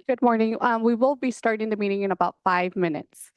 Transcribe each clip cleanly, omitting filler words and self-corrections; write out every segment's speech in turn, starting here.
Good morning. We will be starting the meeting in about 5 minutes.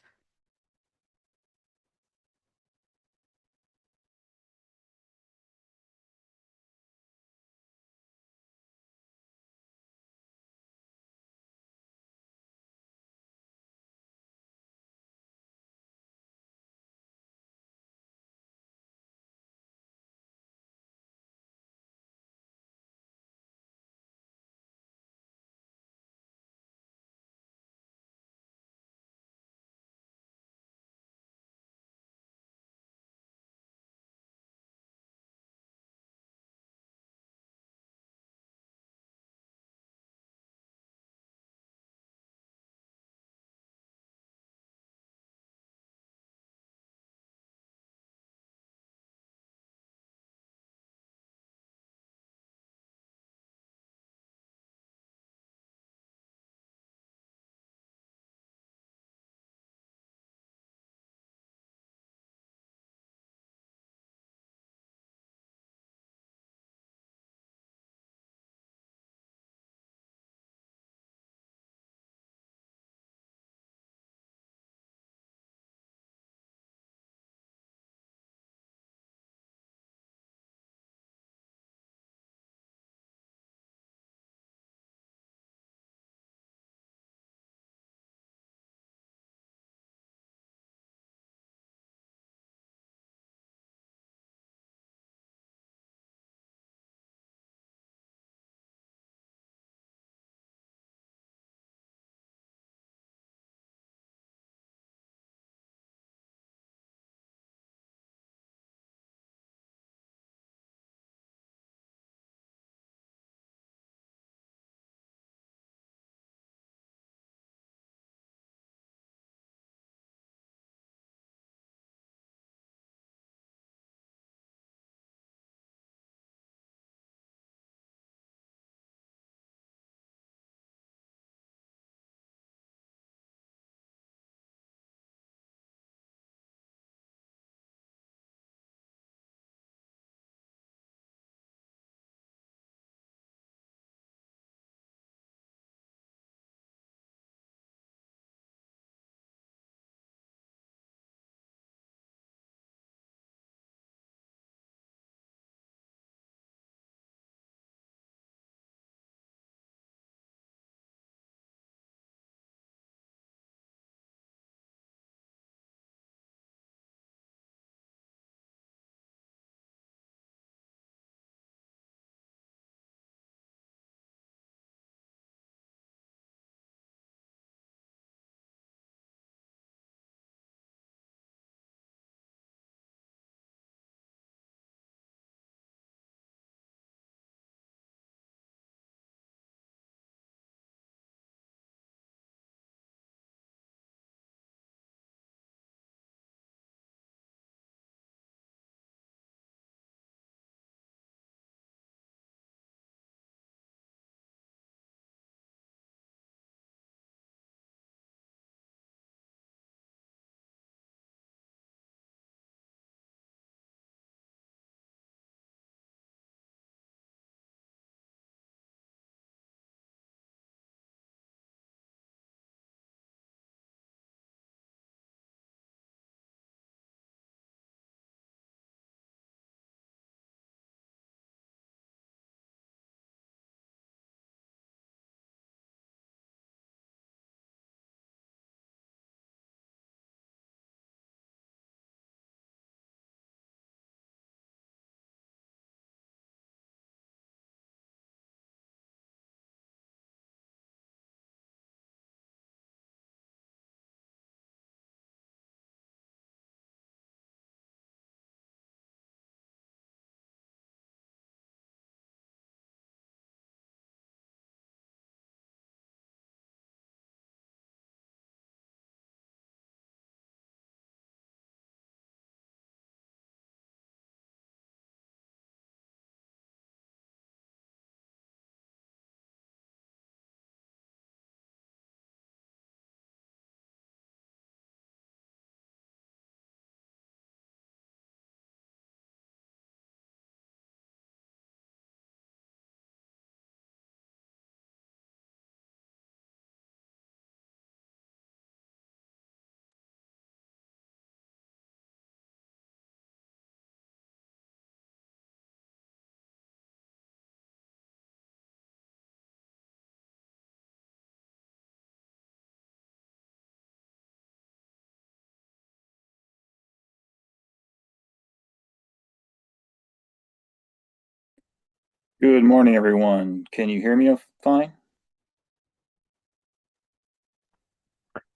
Good morning, everyone. Can you hear me fine?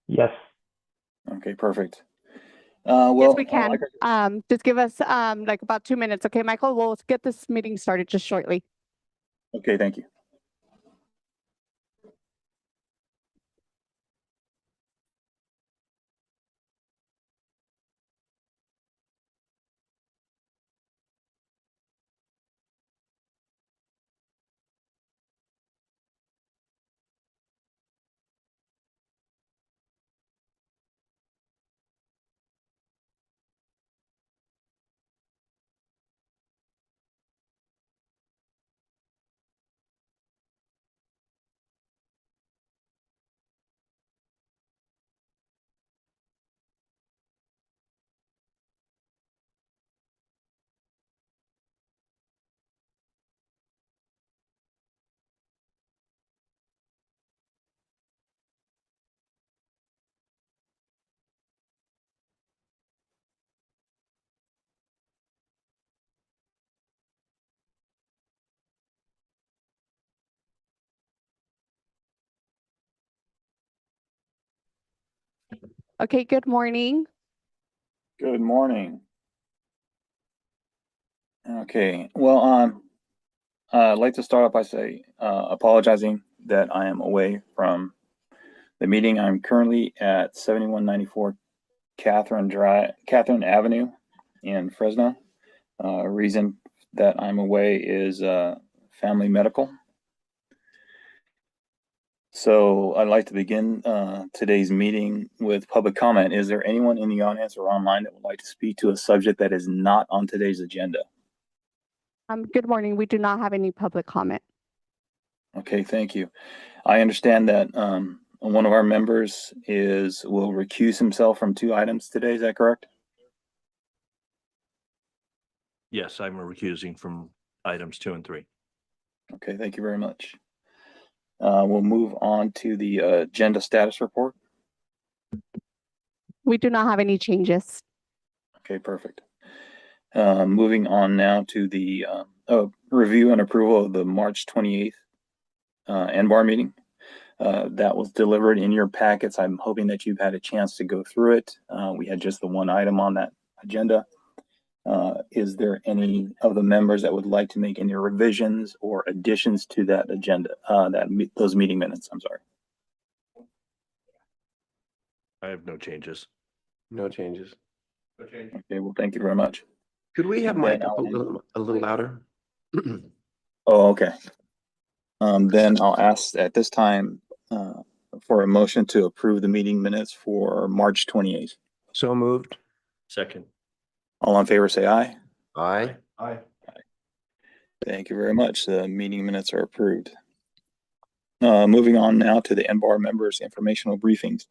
Yes. Okay, perfect. Yes, we Like can. Just give us like about 2 minutes. Okay, Michael, we'll get this meeting started just shortly. okay, thank you. Okay, good morning. Good morning. Okay, I'd like to start off by apologizing that I am away from the meeting. I'm currently at 7194 Catherine Avenue in Fresno. Reason that I'm away is family medical. So I'd like to begin today's meeting with public comment. Is there anyone in the audience or online that would like to speak to a subject that is not on today's agenda? Good morning. We do not have any public comment. Okay, thank you. I understand that one of our members will recuse himself from 2 items today. Is that correct? Yes, I'm recusing from items 2 and 3. Okay, thank you very much. We'll move on to the agenda status report. We do not have any changes. Okay, perfect. Moving on now to the review and approval of the March 28th NBAR meeting. That was delivered in your packets. I'm hoping that you've had a chance to go through it. We had just the one item on that agenda. Is there any of the members that would like to make any revisions or additions to that agenda, those meeting minutes? I'm sorry. I have no changes. No changes. Okay, well, thank you very much. Could we have And Mike then up a little louder? Oh, okay. Then I'll ask at this time for a motion to approve the meeting minutes for March 28th. So moved. Second. All in favor, say aye. Aye. Aye. Thank you very much. The meeting minutes are approved. Moving on now to the NBAR members' informational briefings.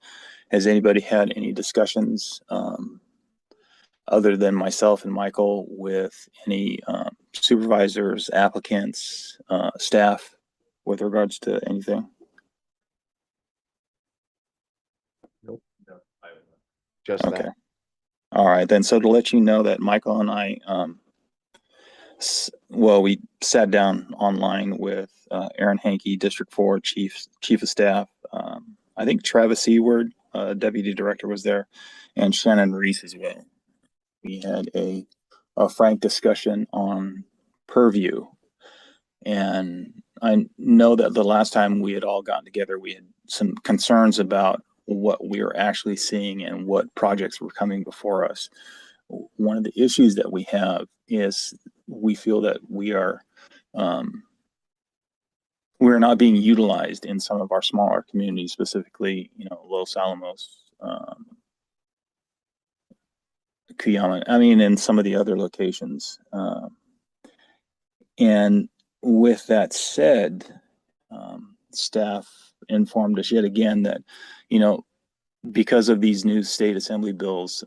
Has anybody had any discussions other than myself and Michael with any supervisors, applicants, staff with regards to anything? Nope. No, just Okay. that. All right, then. So to let you know that Michael and I, we sat down online with Aaron Hankey, District 4 Chief of Staff. I think Travis Eward, Deputy Director, was there, and Shannon Reese as well. We had a frank discussion on Purview. And I know that the last time we had all gotten together, we had some concerns about what we were actually seeing and what projects were coming before us. One of the issues that we have is we feel that we're not being utilized in some of our smaller communities, specifically, Los Alamos, Cuyama, and some of the other locations. And with that said, staff informed us yet again that, because of these new state assembly bills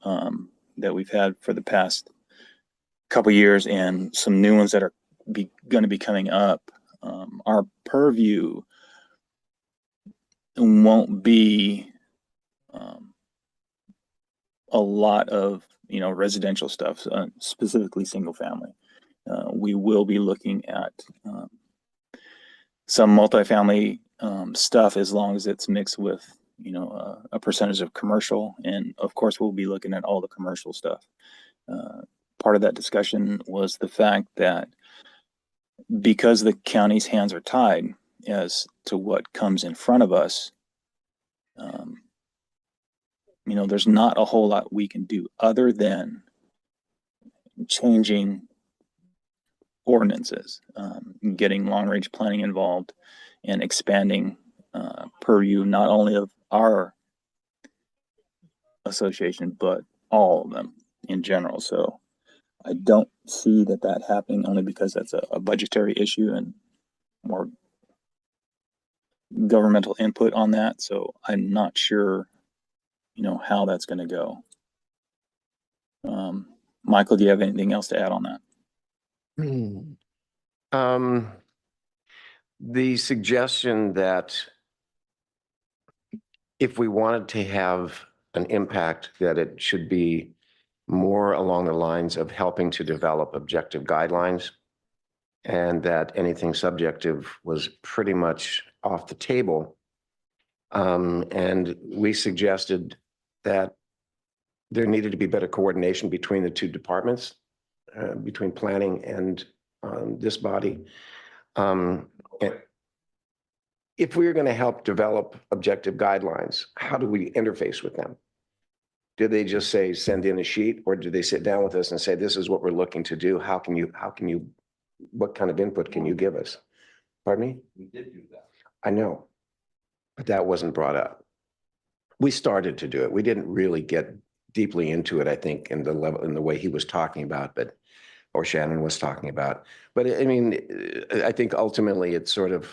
that we've had for the past couple years and some new ones that are going to be coming up, our purview won't be a lot of residential stuff, specifically single family. we will be looking at some multifamily stuff as long as it's mixed with, a percentage of commercial. And of course, we'll be looking at all the commercial stuff. Part of that discussion was the fact that because the county's hands are tied as to what comes in front of us, there's not a whole lot we can do other than changing ordinances, getting long-range planning involved, and expanding purview not only of our association but all of them in general. So I don't see that happening, only because that's a budgetary issue and more governmental input on that. So I'm not sure, how that's going to go. Michael, do you have anything else to add on that? The suggestion that if we wanted to have an impact, that it should be more along the lines of helping to develop objective guidelines, and that anything subjective was pretty much off the table. And we suggested that there needed to be better coordination between the two departments, between planning and this body. If we are going to help develop objective guidelines, how do we interface with them? Do they just say, send in a sheet, or do they sit down with us and say, this is what we're looking to do? What kind of input can you give us? Pardon me? We did do that. I know, but that wasn't brought up. We started to do it. We didn't really get deeply into it, I think, in the way he was talking about, or Shannon was talking about. But I mean, I think ultimately it's sort of,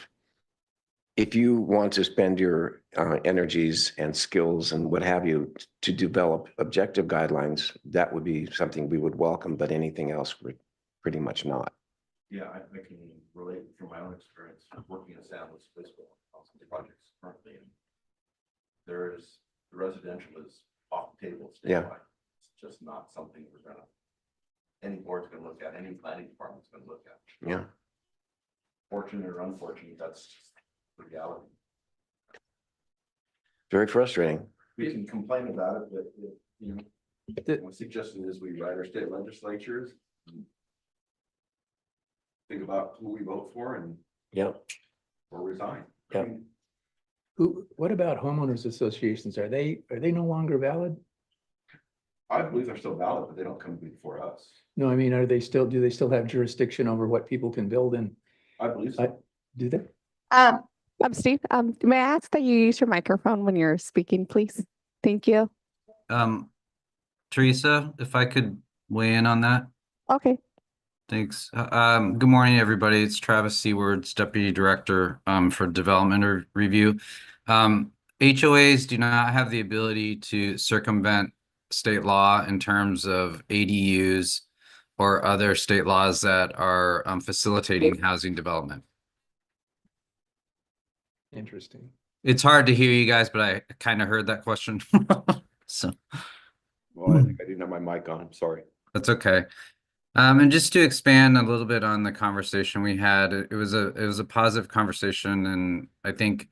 if you want to spend your energies and skills and what have you to develop objective guidelines, that would be something we would welcome, but anything else would pretty much not. Yeah, I can relate from my own experience working in San Luis Obispo on some projects currently. And the residential is off the table statewide. Yeah. It's just not something any board's gonna look at, any planning department's gonna look at. Yeah. Fortunate or unfortunate, that's just the reality. Very frustrating. We can complain about it, but my suggestion is we write our state legislatures, and think about who we vote for and Yeah. or resign. Yeah. I mean, What about homeowners associations? Are they no longer valid? I believe they're still valid, but they don't come before us. No, I mean, do they still have jurisdiction over what people can build in? I believe so. Do they? I'm Steve. May I ask that you use your microphone when you're speaking, please? Thank you. Teresa, if I could weigh in on that. Okay. Thanks. Good morning, everybody. It's Travis Seawards, Deputy Director for Development Review. HOAs do not have the ability to circumvent state law in terms of ADUs or other state laws that are facilitating housing development. Interesting. It's hard to hear you guys, but I kind of heard that question. So Well, I think I didn't have my mic on. I'm sorry. that's okay. And just to expand a little bit on the conversation we had, it was a positive conversation, and I think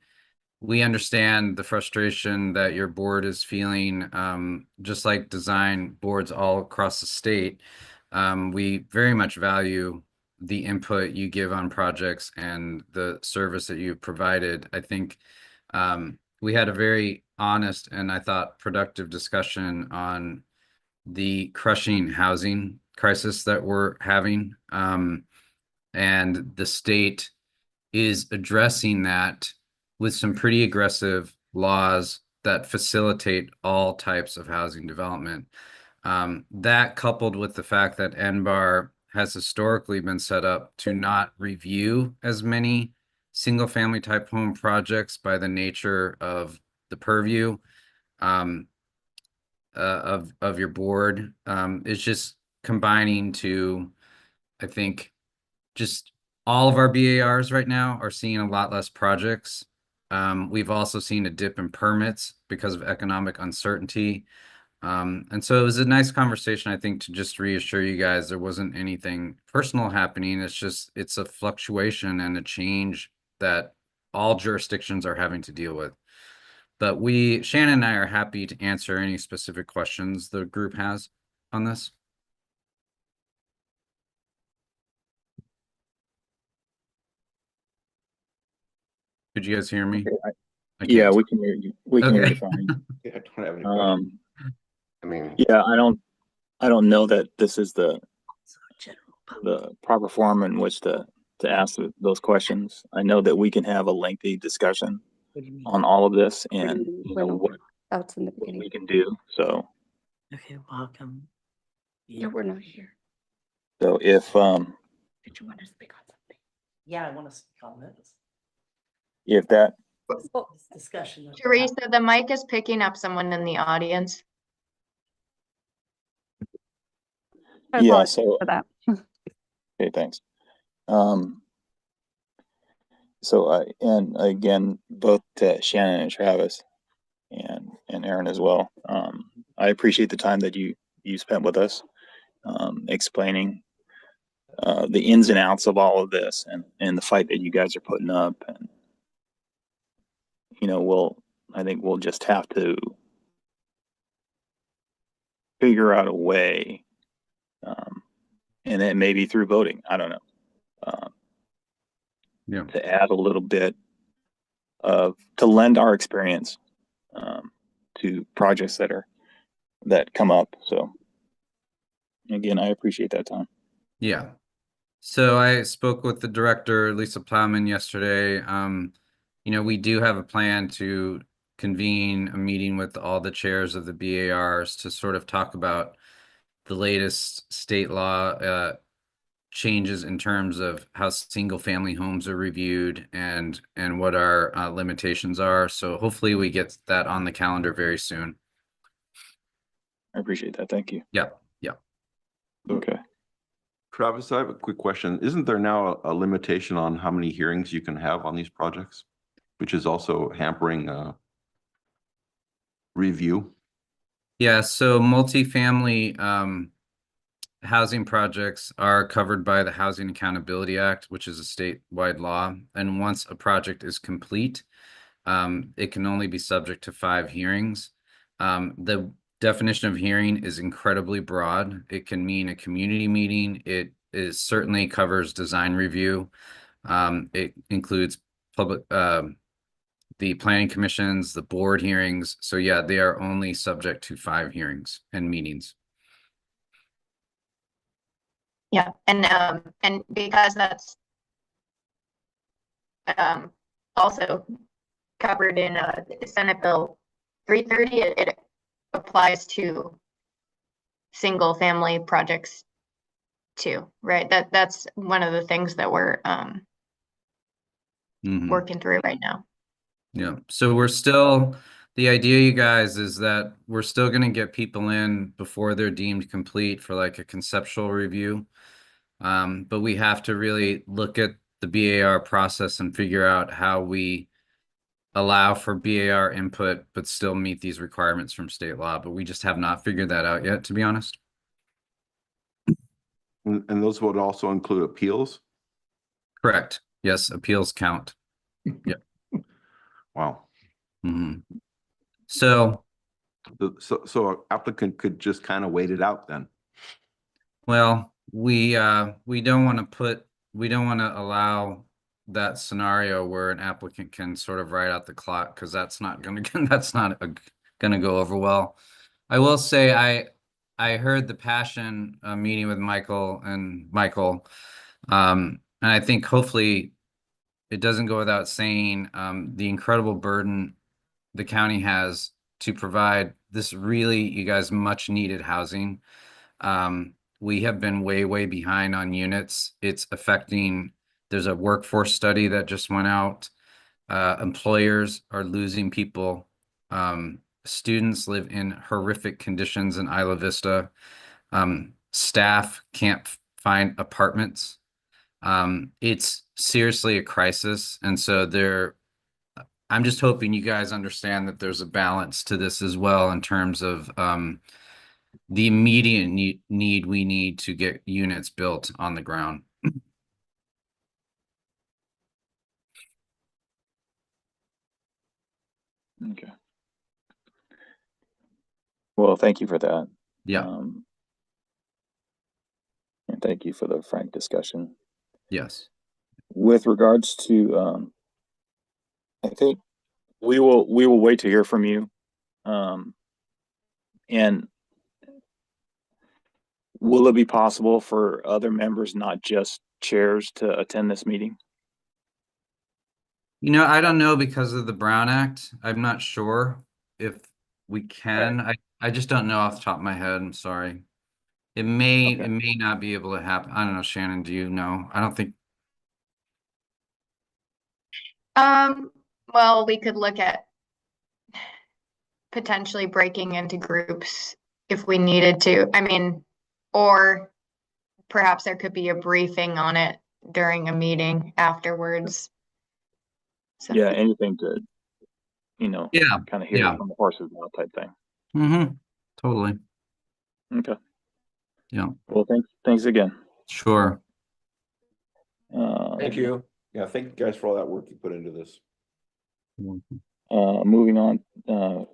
we understand the frustration that your board is feeling, just like design boards all across the state. We very much value the input you give on projects and the service that you provided. I think we had a very honest and I thought productive discussion on the crushing housing crisis that we're having. And the state is addressing that with some pretty aggressive laws that facilitate all types of housing development. That coupled with the fact that NBAR has historically been set up to not review as many single family type home projects by the nature of the purview of your board, is just combining to, I think, just all of our BARs right now are seeing a lot less projects. We've also seen a dip in permits because of economic uncertainty. And so it was a nice conversation, I think, to just reassure you guys there wasn't anything personal happening. It's a fluctuation and a change that all jurisdictions are having to deal with. But Shannon and I are happy to answer any specific questions the group has on this. Could you guys hear me? I Yeah, can't. we can hear you. We can hear Okay. you fine. Yeah, I don't have any questions. I I mean, yeah, I don't know that this is the proper form in which to ask those questions. I know that we can have a lengthy discussion on all of this and you know what That's in the we beginning. can do. So Okay, welcome. Yeah, we're not here. if Did you want to speak on something? Yeah, I want to speak on this. if that This discussion. of- Teresa, the mic is picking up someone in the audience. I yeah, apologize so for that. okay, thanks. So and again, both Shannon and Travis and Aaron as well. I appreciate the time that you spent with us, explaining the ins and outs of all of this and the fight that you guys are putting up. And you know, I think we'll just have to figure out a way, and then maybe through voting. I don't know. Yeah. To add a little bit to lend our experience to projects that come up. So again, I appreciate that time. Yeah. So I spoke with the director, Lisa Plowman, yesterday. You know, we do have a plan to convene a meeting with all the chairs of the BARs to sort of talk about the latest state law changes in terms of how single family homes are reviewed and what our limitations are. So hopefully we get that on the calendar very soon. I appreciate that. Thank you. Yeah. Okay. Travis, I have a quick question. Isn't there now a limitation on how many hearings you can have on these projects? Which is also hampering review? Yeah, so multifamily housing projects are covered by the Housing Accountability Act, which is a statewide law. And once a project is complete, it can only be subject to 5 hearings. The definition of hearing is incredibly broad. It can mean a community meeting. It certainly covers design review. It includes public, the planning commissions, the board hearings. So yeah, they are only subject to 5 hearings and meetings. Yeah, and because that's also covered in Senate Bill 330, it applies to single family projects too, right? That's one of the things that we're Mhm. working through right now. Yeah, so the idea, you guys, is that we're still gonna get people in before they're deemed complete for like a conceptual review. But we have to really look at the BAR process and figure out how we allow for BAR input, but still meet these requirements from state law. But we just have not figured that out yet, to be honest. And those would also include appeals? Correct. Yes, appeals count. Wow. Mhm. So, So an applicant could just kind of wait it out then? well, we don't want to allow that scenario where an applicant can sort of ride out the clock, because that's not going to go over well. I will say I heard the passion meeting with Michael, and I think hopefully it doesn't go without saying the incredible burden the county has to provide this really, you guys, much needed housing. We have been way behind on units. It's affecting, there's a workforce study that just went out. Employers are losing people. Students live in horrific conditions in Isla Vista. Staff can't find apartments. It's seriously a crisis. And so I'm just hoping you guys understand that there's a balance to this as well in terms of the immediate need we need to get units built on the ground. Okay. Well, thank you for that. Yeah. And thank you for the frank discussion. Yes. With regards to, I think we will wait to hear from you. And will it be possible for other members, not just chairs, to attend this meeting? You know, I don't know because of the Brown Act. I'm not sure if we can. I just don't know off the top of my head. I'm sorry. It may not be able to happen. I don't know, Shannon, do you know? I don't think. Well, we could look at potentially breaking into groups if we needed to. I mean, or perhaps there could be a briefing on it during a meeting afterwards. So, Yeah, anything to, Yeah. kind of hear Yeah. from the horse's mouth type thing. Mm-hmm. Totally. Okay. Yeah. Well, thanks again. Sure. Thank you. Yeah, thank you guys for all that work you put into this. Moving on,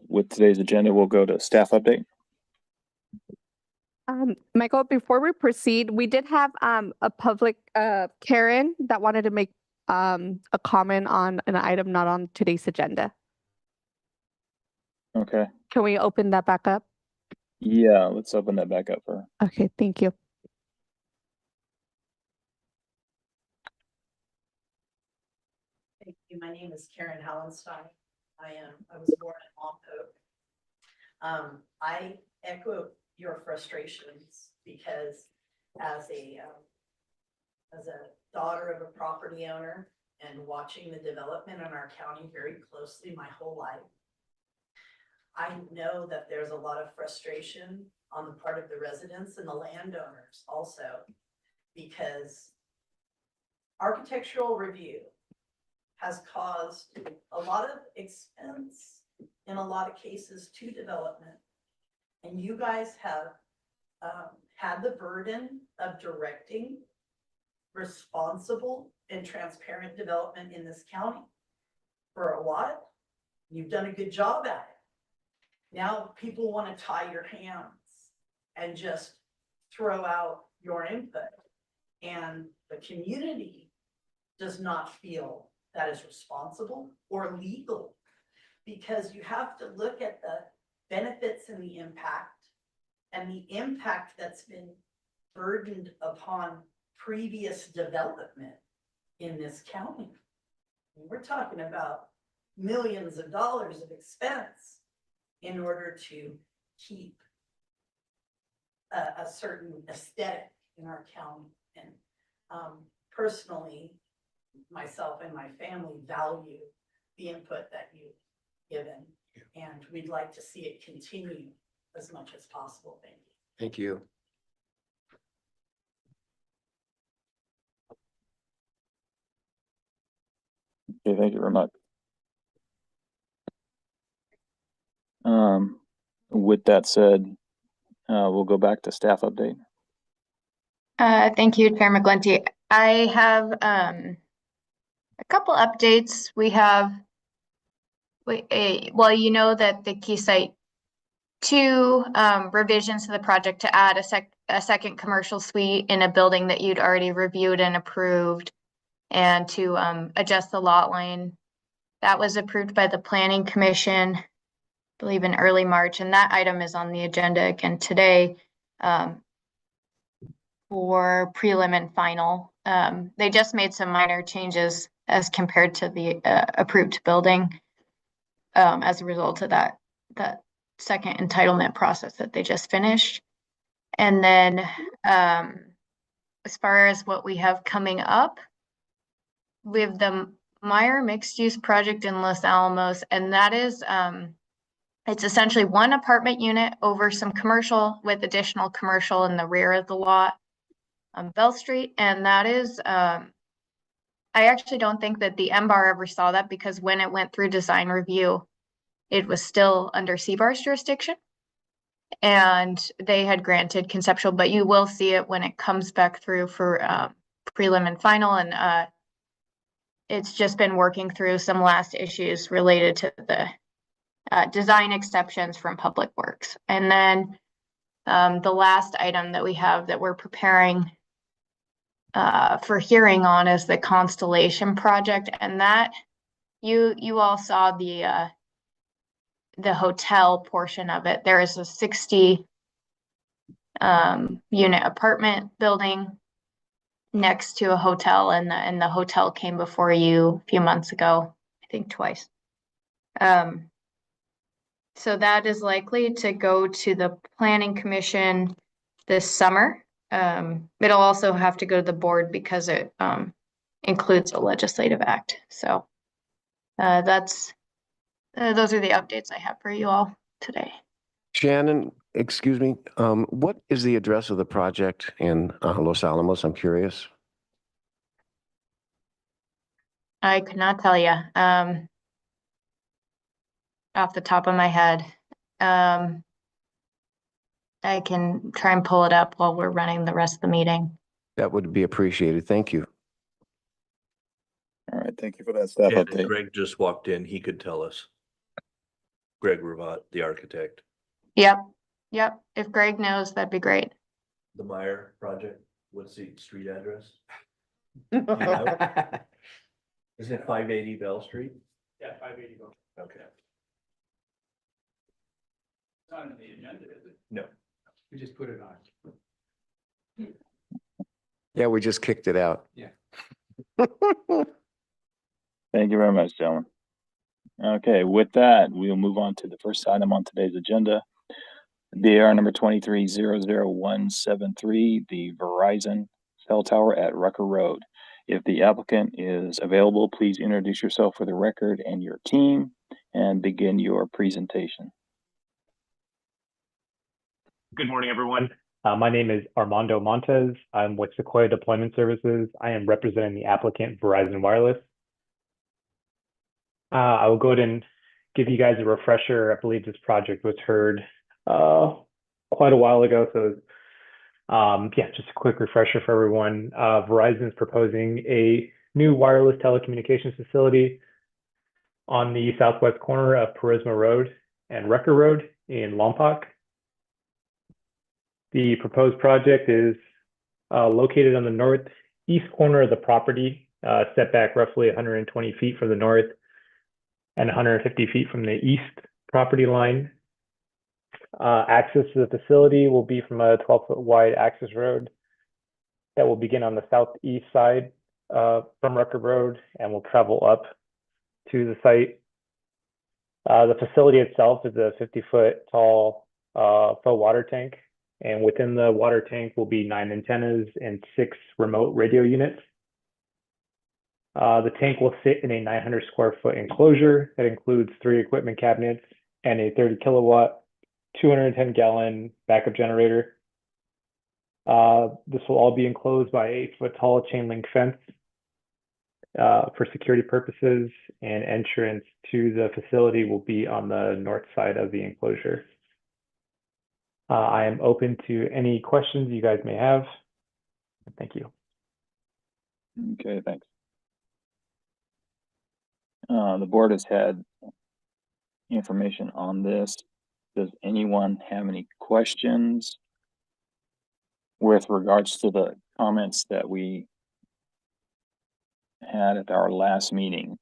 with today's agenda, we'll go to staff update. Michael, before we proceed, we did have a public Karen that wanted to make a comment on an item not on today's agenda. Okay. Can we open that back up? Yeah, let's open that back up for her. Okay, thank you. Thank you. My name is Karen Hallenstein. I was born in Lompoc. I echo your frustrations because as a daughter of a property owner and watching the development in our county very closely my whole life, I know that there's a lot of frustration on the part of the residents and the landowners also, because architectural review has caused a lot of expense in a lot of cases to development. And you guys have had the burden of directing responsible and transparent development in this county for a while. You've done a good job at it. Now people want to tie your hands and just throw out your input. And the community does not feel that is responsible or legal, because you have to look at the benefits and the impact that's been burdened upon previous development in this county. We're talking about millions of dollars of expense in order to keep a certain aesthetic in our county. And personally, myself and my family value the input that you've given, and we'd like to see it continue as much as possible. Thank you. Thank you. Okay, thank you very much. With that said, we'll go back to staff update. thank you, Chair McGlinty. I have a couple updates. We have, well, you know that the Keysight 2 revisions to the project to add a second commercial suite in a building that you'd already reviewed and approved, and to adjust the lot line. That was approved by the Planning Commission, I believe in early March, and that item is on the agenda again today for prelim and final. They just made some minor changes as compared to the approved building as a result of that second entitlement process that they just finished. And then as far as what we have coming up, we have the Meyer mixed use project in Los Alamos, and that is it's essentially one apartment unit over some commercial with additional commercial in the rear of the lot on Bell Street. And that is I actually don't think that the MBAR ever saw that because when it went through design review, it was still under CBAR's jurisdiction. And they had granted conceptual, but you will see it when it comes back through for prelim and final. And it's just been working through some last issues related to the design exceptions from Public Works. And then the last item that we have that we're preparing for hearing on is the Constellation project. And that you all saw the hotel portion of it. There is a 60 unit apartment building next to a hotel, and the hotel came before you a few months ago, I think twice. So that is likely to go to the Planning Commission this summer. It'll also have to go to the board because it includes a legislative act. So those are the updates I have for you all today. Shannon, excuse me, what is the address of the project in Los Alamos? I'm curious. I could not tell you off the top of my head. I can try and pull it up while we're running the rest of the meeting. That would be appreciated. Thank you. All right, thank you for that staff And update. Greg just walked in. He could tell us. Greg Ravat, the architect. Yep. If Greg knows, that'd be great. The Meyer project, what's the street address? Is it 580 Bell Street? Yeah, 580 Bell. Okay. It's not on the agenda, is it? No. We just put it on. Yeah, we just kicked it out. Yeah. Thank you very much, gentlemen. Okay, with that, we'll move on to the first item on today's agenda. BAR number 23-00173, the Verizon cell tower at Rucker Road. If the applicant is available, please introduce yourself for the record and your team and begin your presentation. Good morning, everyone. My name is Armando Montes. I'm with Sequoia Deployment Services. I am representing the applicant, Verizon Wireless. I will go ahead and give you guys a refresher. I believe this project was heard quite a while ago. So yeah, just a quick refresher for everyone. Verizon is proposing a new wireless telecommunications facility on the southwest corner of Purisma Road and Rucker Road in Lompoc. The proposed project is located on the northeast corner of the property, set back roughly 120 feet from the north and 150 feet from the east property line. Access to the facility will be from a 12-foot wide access road that will begin on the southeast side from Rucker Road and will travel up to the site. The facility itself is a 50-foot tall faux water tank, and within the water tank will be 9 antennas and 6 remote radio units. The tank will sit in a 900 square foot enclosure that includes 3 equipment cabinets and a 30 kilowatt, 210 gallon backup generator. This will all be enclosed by a 8-foot tall chain link fence for security purposes, and entrance to the facility will be on the north side of the enclosure. I am open to any questions you guys may have. Thank you. Okay, thanks. The board has had information on this. Does anyone have any questions with regards to the comments that we had at our last meeting?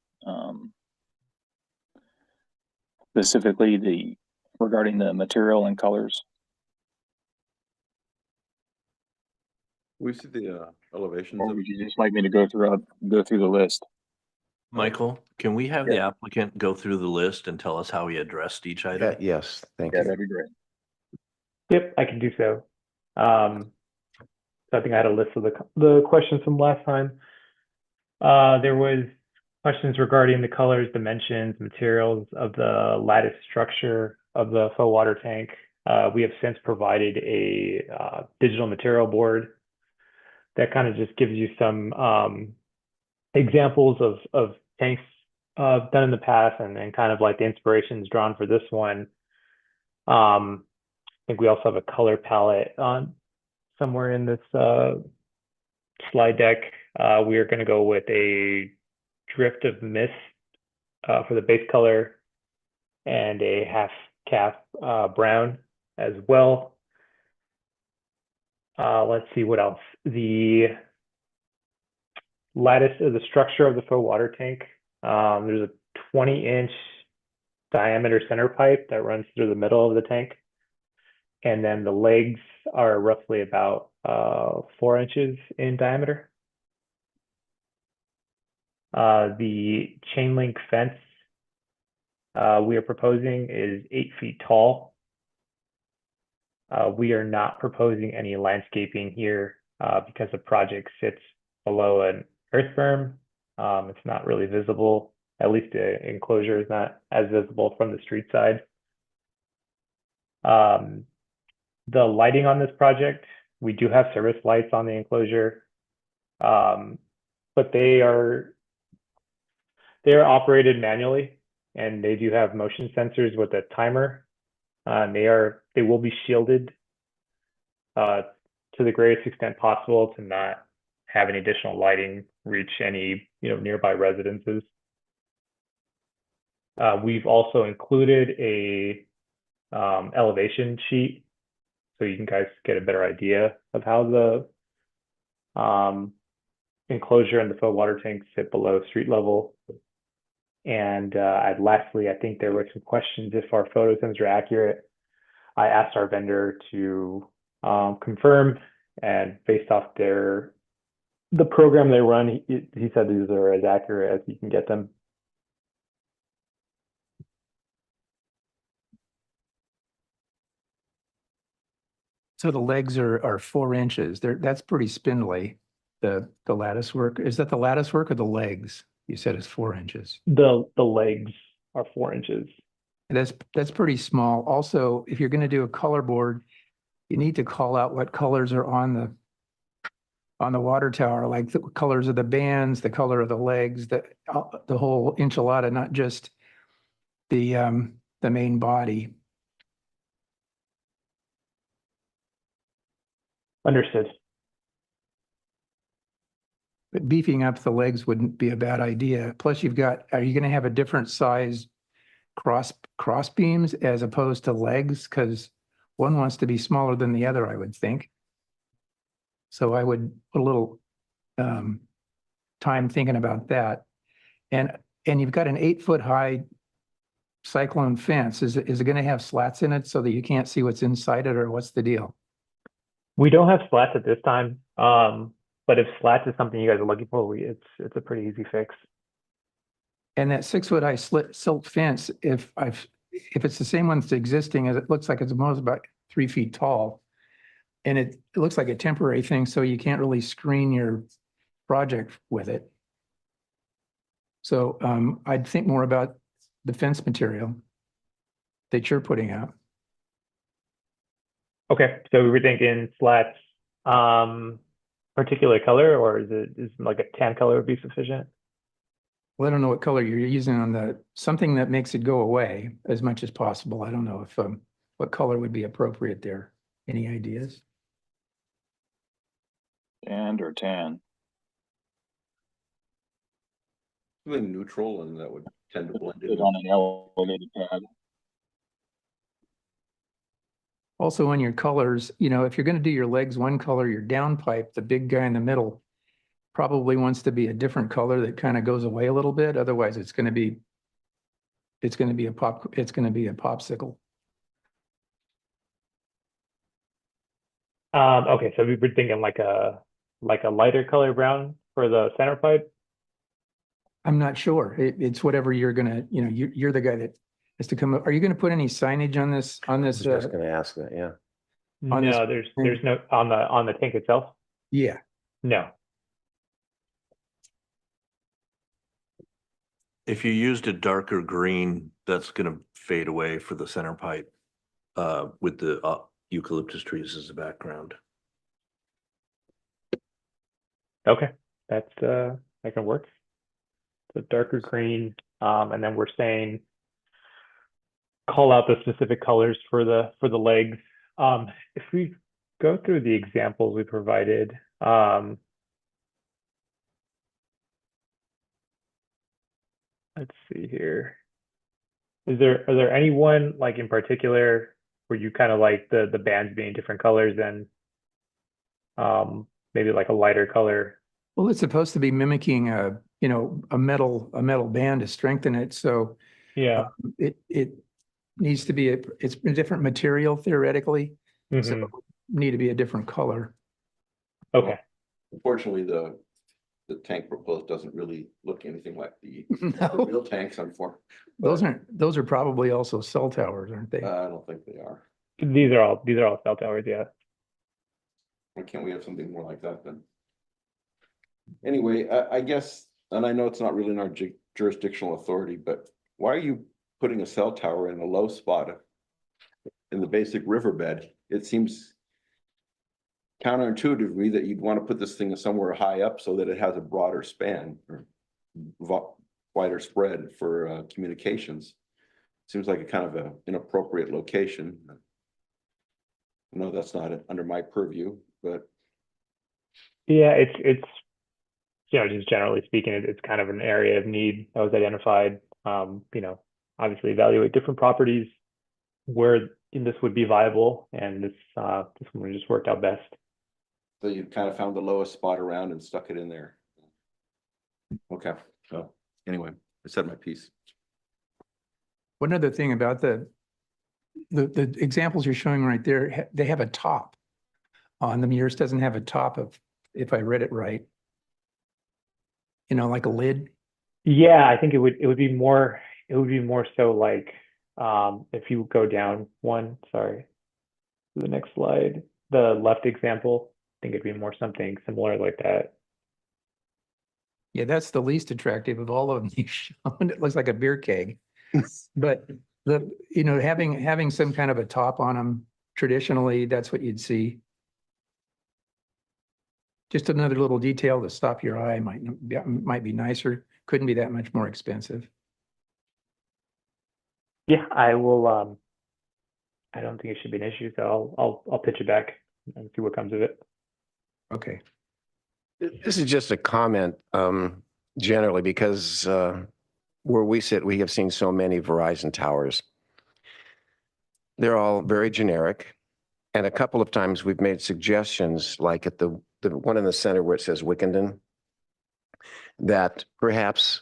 Specifically regarding the material and colors? We see the elevations Or of would you just like me to go through the list? Michael, can we have the applicant go through the list and tell us how he addressed each item? Yes, thank Yeah, you. that'd be great. Yep, I can do so. So I think I had a list of the questions from last time. There was questions regarding the colors, dimensions, materials of the lattice structure of the faux water tank. We have since provided a digital material board that kind of just gives you some examples of tanks done in the past and kind of like the inspirations drawn for this one. I think we also have a color palette on somewhere in this slide deck. We are going to go with a drift of mist for the base color and a half calf brown as well. Let's see what else. The lattice of the structure of the faux water tank. There's a 20-inch diameter center pipe that runs through the middle of the tank. And then the legs are roughly about 4 inches in diameter. The chain link fence we are proposing is 8 feet tall. We are not proposing any landscaping here because the project sits below an earth berm. It's not really visible. At least the enclosure is not as visible from the street side. The lighting on this project, we do have service lights on the enclosure, but they are operated manually, and they do have motion sensors with a timer. They will be shielded to the greatest extent possible to not have any additional lighting reach any nearby residences. We've also included a elevation sheet so you can guys get a better idea of how the enclosure and the faux water tanks sit below street level. And lastly, I think there were some questions if our photo sims are accurate. I asked our vendor to confirm, and based off the program they run, he said these are as accurate as you can get them. So the legs are 4 inches. That's pretty spindly. The lattice work. Is that the lattice work or the legs? You said it's 4 inches. The legs are 4 inches. That's pretty small. Also, if you're going to do a color board, you need to call out what colors are on the water tower, like the colors of the bands, the color of the legs, the whole enchilada, not just the main body. Understood. But beefing up the legs wouldn't be a bad idea. Plus, are you going to have a different size cross beams as opposed to legs? Because one wants to be smaller than the other, I would think. So I would put a little time thinking about that. And you've got an 8-foot high cyclone fence. Is it going to have slats in it so that you can't see what's inside it, or what's the deal? We don't have slats at this time, but if slats is something you guys are looking for, it's a pretty easy fix. And that 6-foot high silt fence, if it's the same one that's existing, as it looks like it's almost about 3 feet tall, and it looks like a temporary thing, so you can't really screen your project with it. So I'd think more about the fence material that you're putting out. Okay, so we were thinking slats, particular color, or is like a tan color would be sufficient? Well, I don't know what color you're using on something that makes it go away as much as possible. I don't know if what color would be appropriate there. Any ideas? And or tan. Something neutral, and that would tend to blend in. On an elevated pad. Also on your colors, if you're going to do your legs one color, your downpipe, the big guy in the middle, probably wants to be a different color that kind of goes away a little bit. Otherwise, it's going to be a popsicle. Okay, so we were thinking like a lighter color brown for the center pipe. I'm not sure. It's whatever you're gonna, you're the guy that has to come up. Are you going to put any signage on this? I was just going to ask that, yeah. On No, this- there's no on the tank itself. Yeah. No. If you used a darker green, that's gonna fade away for the center pipe, with the eucalyptus trees as a background. Okay, that can work. so darker green, and then we're saying call out the specific colors for the legs. If we go through the examples we provided, let's see here. Are there anyone like in particular where you kind of like the bands being different colors and maybe like a lighter color? Well, it's supposed to be mimicking a metal band to strengthen it. So Yeah. it needs to be it's a different material theoretically. So Mhm. it would need to be a different color. Okay. Unfortunately, the tank proposed doesn't really look anything like the No, real tanks those are probably also cell towers, aren't they? I don't think they are. These are all cell towers, yeah. Why can't we have something more like that then? Anyway, I guess, and I know it's not really in our jurisdictional authority, but why are you putting a cell tower in a low spot in the basic riverbed? It seems counterintuitive to me that you'd want to put this thing somewhere high up so that it has a broader span or wider spread for communications. Seems like a kind of an inappropriate location. No, that's not under my purview, but Yeah, it's just generally speaking, it's kind of an area of need that was identified. Obviously evaluate different properties where this would be viable, and this one just worked out best. so you kind of found the lowest spot around and stuck it in there. Okay, so anyway, I said my piece. One other thing about the examples you're showing right there, they have a top on them. Yours doesn't have a top if I read it right. Like a lid. Yeah, I think it would be more so like if you go down one, sorry, to the next slide, the left example, I think it'd be more something similar like that. Yeah, that's the least attractive of all of them you've shown. It looks like a beer keg. But having some kind of a top on them, traditionally, that's what you'd see. Just another little detail to stop your eye might be nicer. Couldn't be that much more expensive. Yeah, I will. I don't think it should be an issue, so I'll pitch it back and see what comes of it. Okay. This is just a comment, generally, because where we sit, we have seen so many Verizon towers. They're all very generic. And a couple of times we've made suggestions, like at the one in the center where it says Wickenden, that perhaps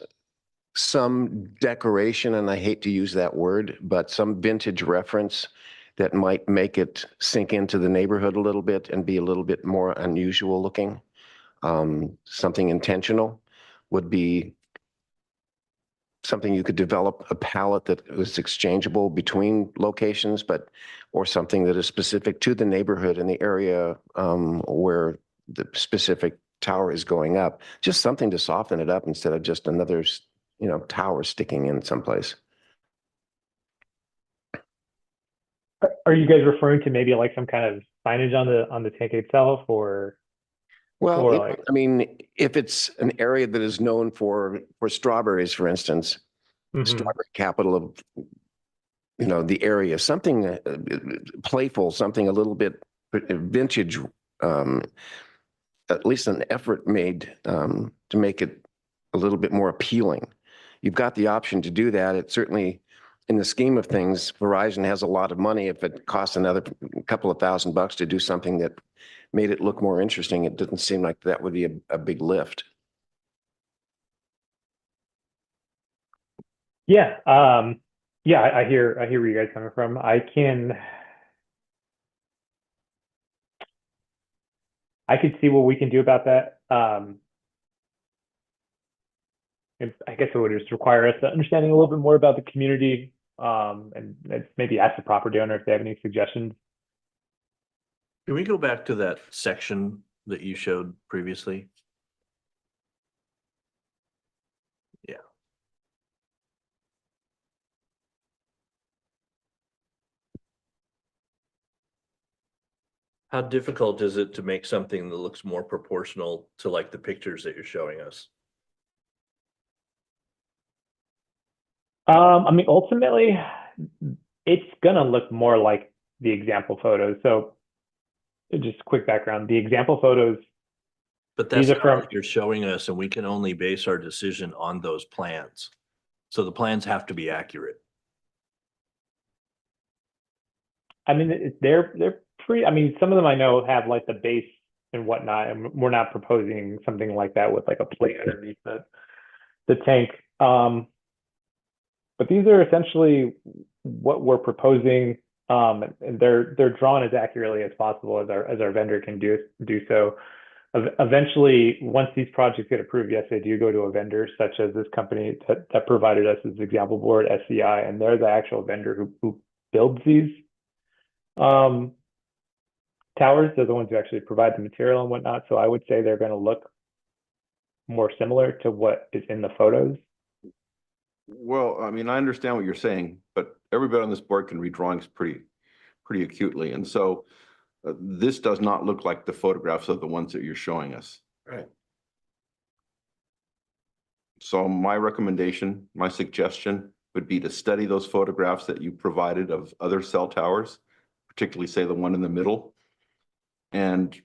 some decoration, and I hate to use that word, but some vintage reference that might make it sink into the neighborhood a little bit and be a little bit more unusual looking. Something intentional would be something you could develop a palette that was exchangeable between locations, or something that is specific to the neighborhood and the area where the specific tower is going up. Just something to soften it up instead of just another, tower sticking in someplace. Are you guys referring to maybe like some kind of signage on the tank itself, or? Well, Or like- I mean, if it's an area that is known for strawberries, for instance, Mhm. strawberry capital of, the area, something playful, something a little bit vintage, at least an effort made to make it a little bit more appealing. You've got the option to do that. It certainly, in the scheme of things, Verizon has a lot of money. If it costs another couple of $1,000 to do something that made it look more interesting, it didn't seem like that would be a big lift. Yeah, yeah, I hear where you guys are coming from. I could see what we can do about that. I guess it would just require us understanding a little bit more about the community, and maybe ask the property owner if they have any suggestions. Can we go back to that section that you showed previously? Yeah. How difficult is it to make something that looks more proportional to like the pictures that you're showing us? I mean, ultimately, it's gonna look more like the example photos. So just quick background, the example photos, But These that's are not from- what you're showing us, and we can only base our decision on those plans. So the plans have to be accurate. I mean, they're pretty, I mean, some of them I know have like the base and whatnot, and we're not proposing something like that with like a plate underneath the tank. But these are essentially what we're proposing. And they're drawn as accurately as possible as our vendor can do so. Eventually, once these projects get approved, yes, they do go to a vendor such as this company that provided us this example board, SCI, and they're the actual vendor who builds these towers. They're the ones who actually provide the material and whatnot. So I would say they're going to look more similar to what is in the photos. Well, I mean, I understand what you're saying, but everybody on this board can read drawings pretty acutely. And so this does not look like the photographs of the ones that you're showing us. Right. So my recommendation, my suggestion would be to study those photographs that you provided of other cell towers, particularly say the one in the middle, and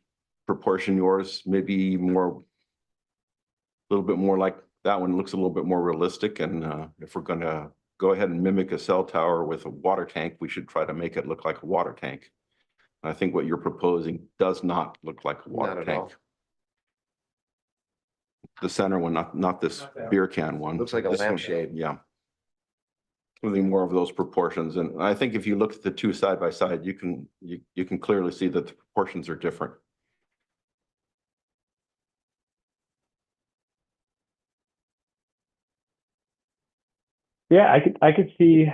proportion yours maybe more, a little bit more like that one looks a little bit more realistic. And if we're going to go ahead and mimic a cell tower with a water tank, we should try to make it look like a water tank. I think what you're proposing does not look like a water Not at tank. all. The center one, not this beer can one. Looks like a This one, lampshade. Yeah. Something more of those proportions. And I think if you look at the two side by side, you can clearly see that the proportions are different. Yeah, I could see,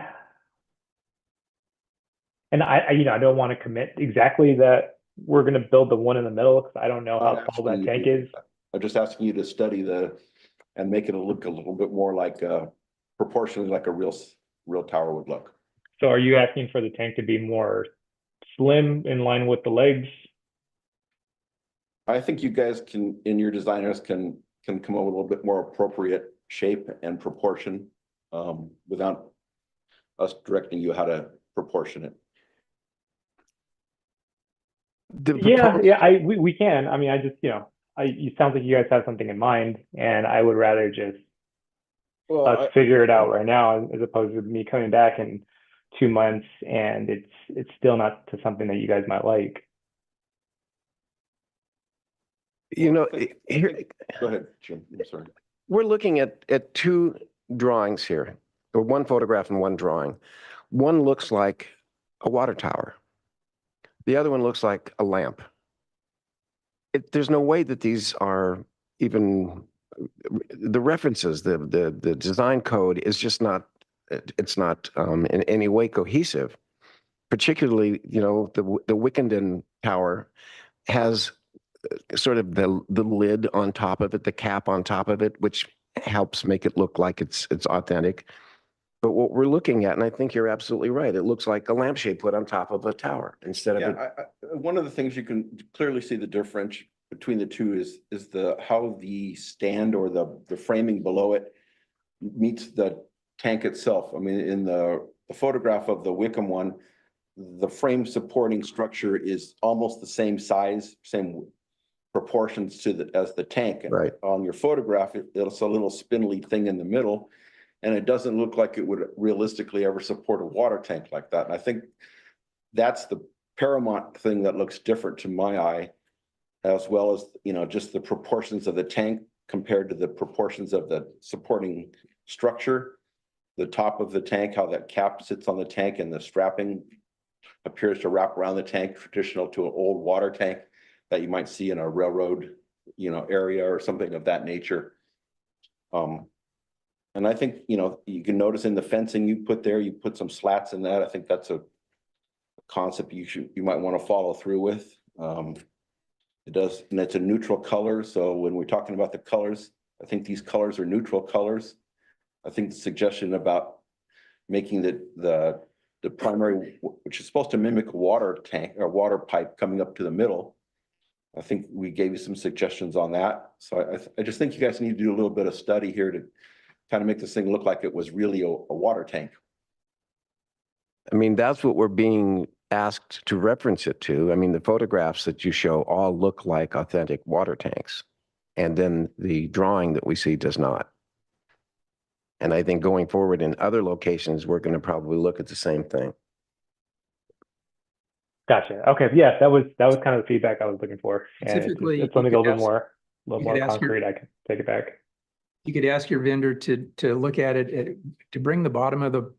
and I don't want to commit exactly that we're going to build the one in the middle because I don't know how tall that tank is. I'm just asking you to study and make it look a little bit more like proportionally like a real tower would look. So are you asking for the tank to be more slim in line with the legs? I think you guys can, in your designers can come up with a little bit more appropriate shape and proportion without us directing you how to proportion it. Yeah, we can. I mean, I just, it sounds like you guys have something in mind, and I would rather just let's figure it out right now as opposed to me coming back in 2 months and it's still not to something that you guys might like. Here, Go ahead, Jim. I'm sorry. we're looking at two drawings here, or one photograph and one drawing. One looks like a water tower. The other one looks like a lamp. There's no way that these are even the references, the design code is just not, it's not in any way cohesive. Particularly, the Wickenden Tower has sort of the lid on top of it, the cap on top of it, which helps make it look like it's authentic. But what we're looking at, and I think you're absolutely right, it looks like a lampshade put on top of a tower instead of One of the things you can clearly see the difference between the two is how the stand or the framing below it meets the tank itself. I mean, in the photograph of the Wickham one, the frame supporting structure is almost the same size, same proportions as the tank. And Right. on your photograph, it's a little spindly thing in the middle, and it doesn't look like it would realistically ever support a water tank like that. And I think that's the paramount thing that looks different to my eye, as well as, just the proportions of the tank compared to the proportions of the supporting structure. The top of the tank, how that cap sits on the tank, and the strapping appears to wrap around the tank, traditional to an old water tank that you might see in a railroad, area or something of that nature. And I think, you can notice in the fencing you put there, you put some slats in that. I think that's a concept you might want to follow through with. It does, and it's a neutral color. So when we're talking about the colors, I think these colors are neutral colors. I think the suggestion about making the primary, which is supposed to mimic a water tank or water pipe coming up to the middle. I think we gave you some suggestions on that. So I just think you guys need to do a little bit of study here to kind of make this thing look like it was really a water tank. I mean, that's what we're being asked to reference it to. I mean, the photographs that you show all look like authentic water tanks. And then the drawing that we see does not. And I think going forward in other locations, we're going to probably look at the same thing. Gotcha. Okay. Yeah, that was kind of the feedback I was looking for. And Specifically, it's something you a could little ask- more, you could ask your- concrete. I can take it back. You could ask your vendor to look at it, to bring the bottom of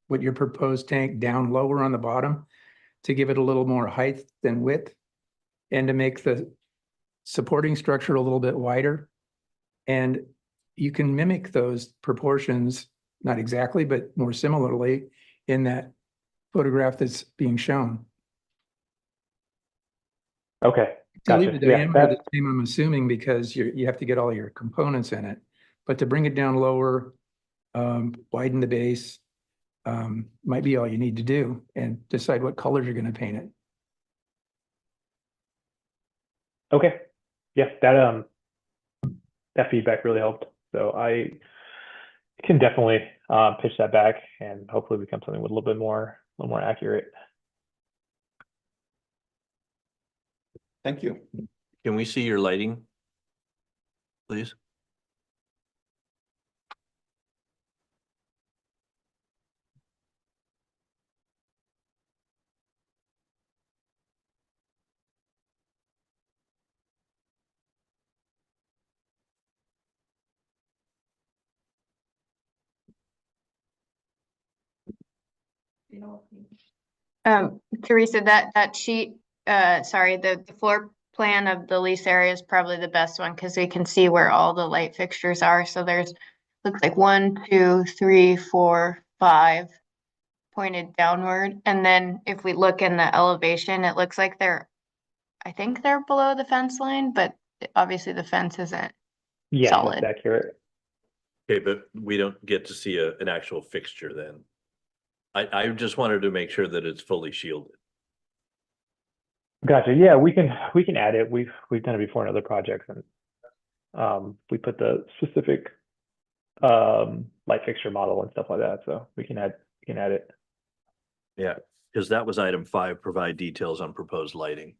what your proposed tank down lower on the bottom, to give it a little more height than width, and to make the supporting structure a little bit wider. And you can mimic those proportions, not exactly, but more similarly in that photograph that's being shown. Okay. To leave Gotcha. the Yeah, diameter that, the same, I'm assuming, because you have to get all your components in it. But to bring it down lower, widen the base, might be all you need to do, and decide what colors you're gonna paint it. okay. Yeah, that feedback really helped. So I can definitely pitch that back and hopefully become something with a little more accurate. Thank you. Can we see your lighting? Please? Teresa, that sheet, sorry, the floor plan of the lease area is probably the best one because we can see where all the light fixtures are. So there's, looks like 1, 2, 3, 4, 5 pointed downward. And then if we look in the elevation, it looks like I think they're below the fence line, but obviously the fence isn't Yeah, solid. that's accurate. Okay, but we don't get to see an actual fixture then. I just wanted to make sure that it's fully shielded. Gotcha. Yeah, we can add it. We've done it before in other projects, and we put the specific light fixture model and stuff like that. So we can add it. Yeah, because that was item 5, provide details on proposed lighting.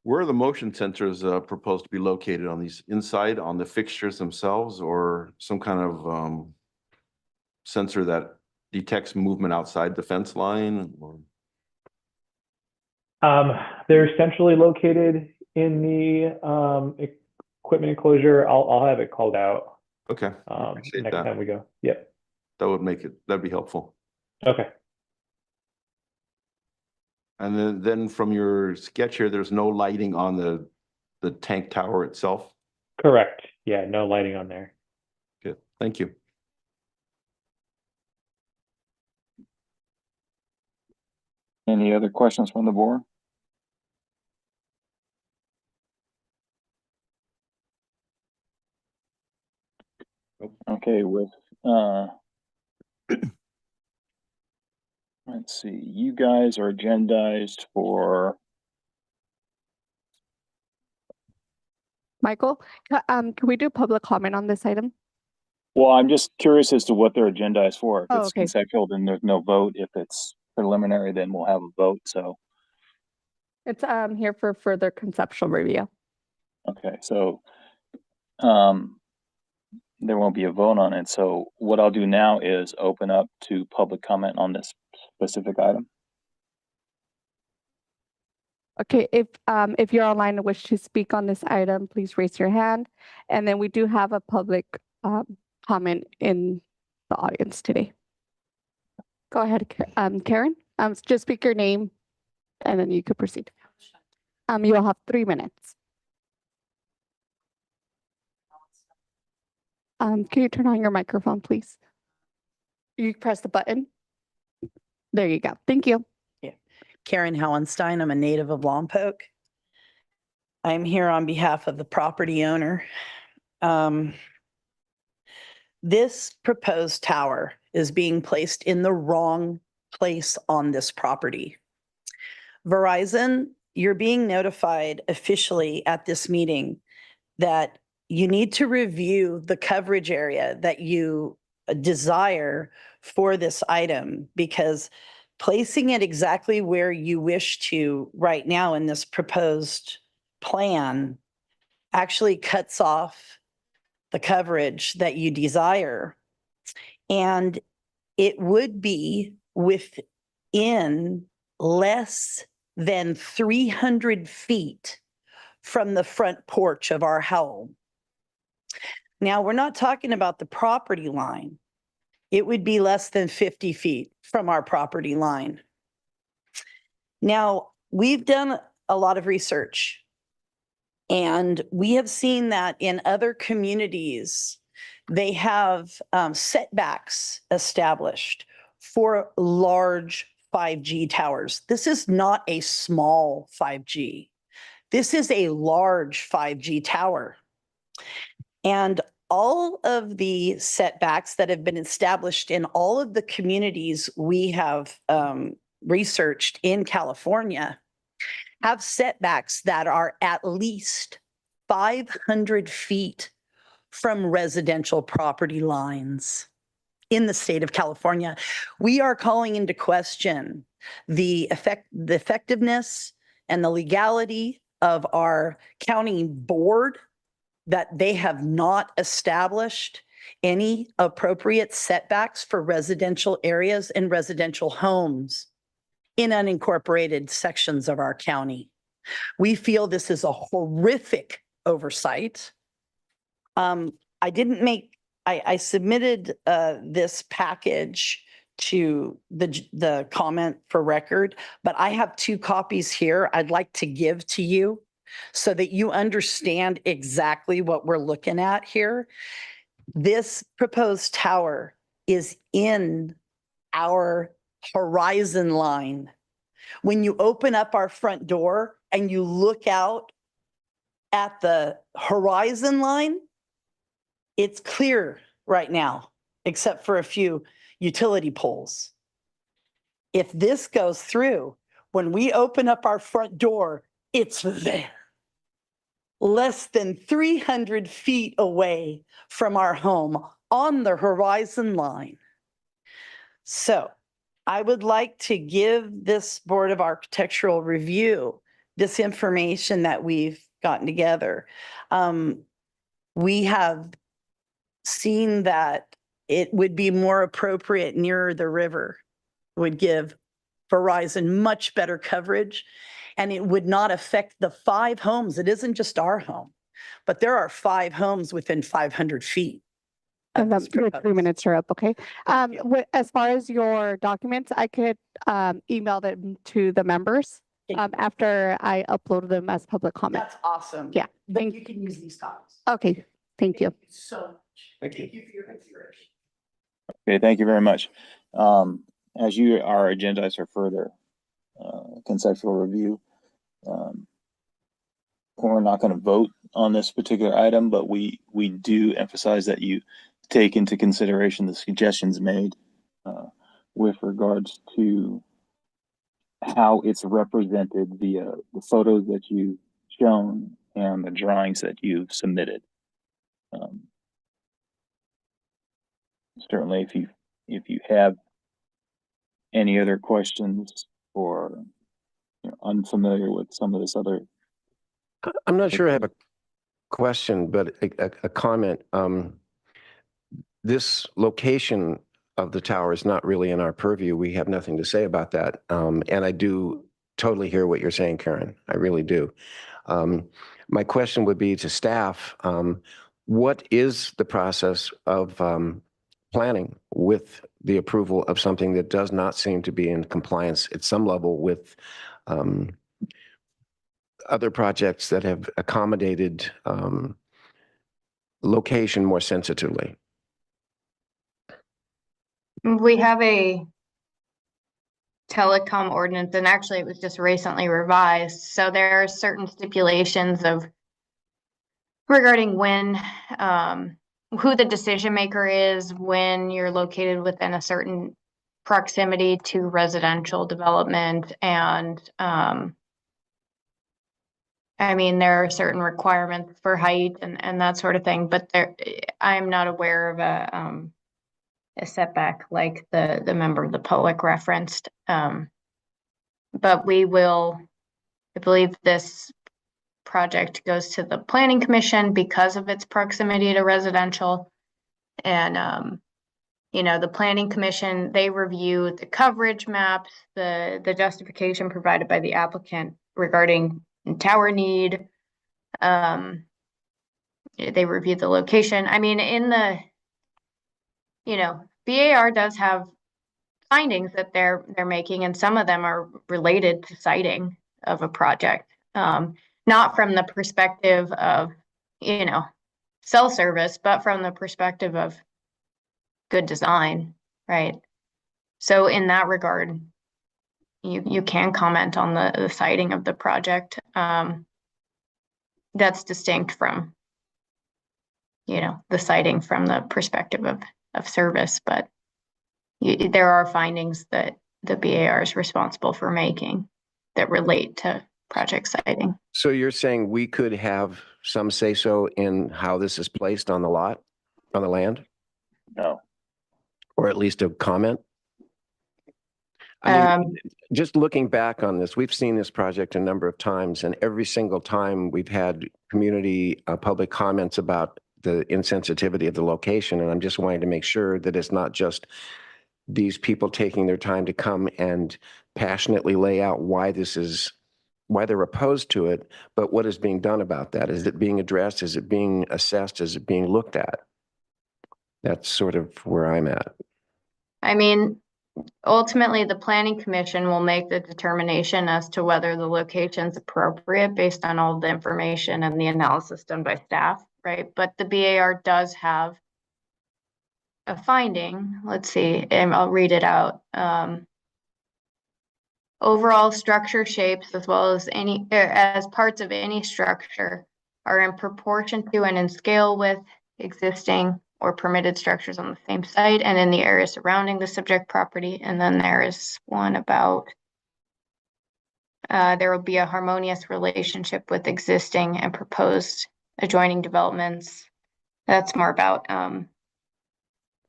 Where are the motion sensors proposed to be located on these inside on the fixtures themselves, or some kind of sensor that detects movement outside the fence line? Or... They're centrally located in the equipment enclosure. I'll have it called out Okay, I appreciate next that. time we go. Yep. That'd be helpful. Okay. And then from your sketch here, there's no lighting on the tank tower itself? Correct. Yeah, no lighting on there. Good, thank you. Any other questions from the board? Okay, with let's see, you guys are agendized for Michael, can we do public comment on this item? well, I'm just curious as to what they're agendized for. If Oh, it's okay. conceptual, then there's no vote. If it's preliminary, then we'll have a vote. So, It's here for further conceptual review. okay, so there won't be a vote on it. So what I'll do now is open up to public comment on this specific item. Okay, if you're online and wish to speak on this item, please raise your hand. And then we do have a public comment in the audience today. Go ahead, Karen. Just speak your name and then you could proceed. You'll have 3 minutes. Can you turn on your microphone, please? You press the button. There you go. Thank you. Karen Hellenstein. I'm a native of Lompoc. I'm here on behalf of the property owner. This proposed tower is being placed in the wrong place on this property. Verizon, you're being notified officially at this meeting that you need to review the coverage area that you desire for this item, because placing it exactly where you wish to right now in this proposed plan actually cuts off the coverage that you desire. And it would be within less than 300 feet from the front porch of our home. Now, we're not talking about the property line. It would be less than 50 feet from our property line. Now, we've done a lot of research, and we have seen that in other communities, they have setbacks established for large 5G towers. This is not a small 5G. This is a large 5G tower. And all of the setbacks that have been established in all of the communities we have researched in California have setbacks that are at least 500 feet from residential property lines in the state of California. We are calling into question the effectiveness and the legality of our county board, that they have not established any appropriate setbacks for residential areas and residential homes in unincorporated sections of our county. We feel this is a horrific oversight. I submitted this package to the comment for record, but I have 2 copies here I'd like to give to you so that you understand exactly what we're looking at here. This proposed tower is in our horizon line. When you open up our front door and you look out at the horizon line, it's clear right now, except for a few utility poles. If this goes through, when we open up our front door, it's there. Less than 300 feet away from our home on the horizon line. So I would like to give this Board of Architectural Review this information that we've gotten together. We have seen that it would be more appropriate nearer the river, would give Verizon much better coverage, and it would not affect the 5 homes. It isn't just our home, but there are 5 homes within 500 feet. And your 3 minutes are up, okay? As far as your documents, I could email them to the members after I upload them as public comment. That's awesome. Yeah. Then you can use these copies. Okay, thank you. So much. Thank you. Thank you for your consideration. Okay, thank you very much. As you are agendized for further conceptual review, we're not going to vote on this particular item, but we do emphasize that you take into consideration the suggestions made with regards to how it's represented via the photos that you've shown and the drawings that you've submitted. Certainly, if you have any other questions or you're unfamiliar with some of this other. I'm not sure I have a question, but a comment. This location of the tower is not really in our purview. We have nothing to say about that. And I do totally hear what you're saying, Karen. I really do. My question would be to staff, what is the process of planning with the approval of something that does not seem to be in compliance at some level with other projects that have accommodated location more sensitively? We have a telecom ordinance, and actually it was just recently revised. So there are certain stipulations of regarding when, who the decision maker is, when you're located within a certain proximity to residential development, and I mean, there are certain requirements for height and that sort of thing, but I'm not aware of a setback like the member of the public referenced. But we will, I believe this project goes to the planning commission because of its proximity to residential. And, you know, the planning commission, they review the coverage maps, the justification provided by the applicant regarding tower need. They review the location. I mean, you know, BAR does have findings that they're making, and some of them are related to siting of a project. Not from the perspective of, you know, cell service, but from the perspective of good design, right? So in that regard, you can comment on the siting of the project. That's distinct from, you know, the siting from the perspective of service, but there are findings that the BAR is responsible for making that relate to project siting. So you're saying we could have some say-so in how this is placed on the lot, on the land, No. or at least a comment? I mean, just looking back on this, we've seen this project a number of times, and every single time we've had community public comments about the insensitivity of the location. And I'm just wanting to make sure that it's not just these people taking their time to come and passionately lay out why they're opposed to it, but what is being done about that? Is it being addressed? Is it being assessed? Is it being looked at? That's sort of where I'm at. I mean, ultimately, the planning commission will make the determination as to whether the location is appropriate based on all the information and the analysis done by staff, right? But the BAR does have a finding. Let's see, and I'll read it out. Overall structure shapes as well as as parts of any structure are in proportion to and in scale with existing or permitted structures on the same site and in the area surrounding the subject property. And then there is one about there will be a harmonious relationship with existing and proposed adjoining developments. That's more about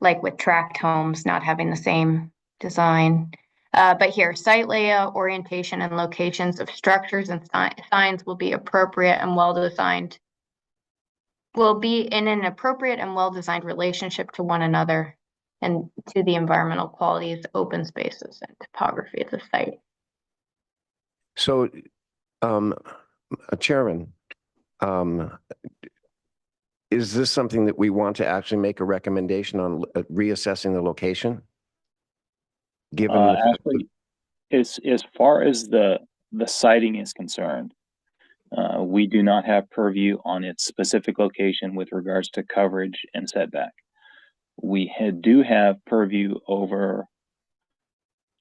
like with tract homes not having the same design. But here, site layout, orientation, and locations of structures and signs will be appropriate and well-designed, will be in an appropriate and well-designed relationship to one another and to the environmental qualities, open spaces, and topography of the site. So, Chairman, is this something that we want to actually make a recommendation on reassessing the location? Given Actually, as far as the siting is concerned, we do not have purview on its specific location with regards to coverage and setback. We do have purview over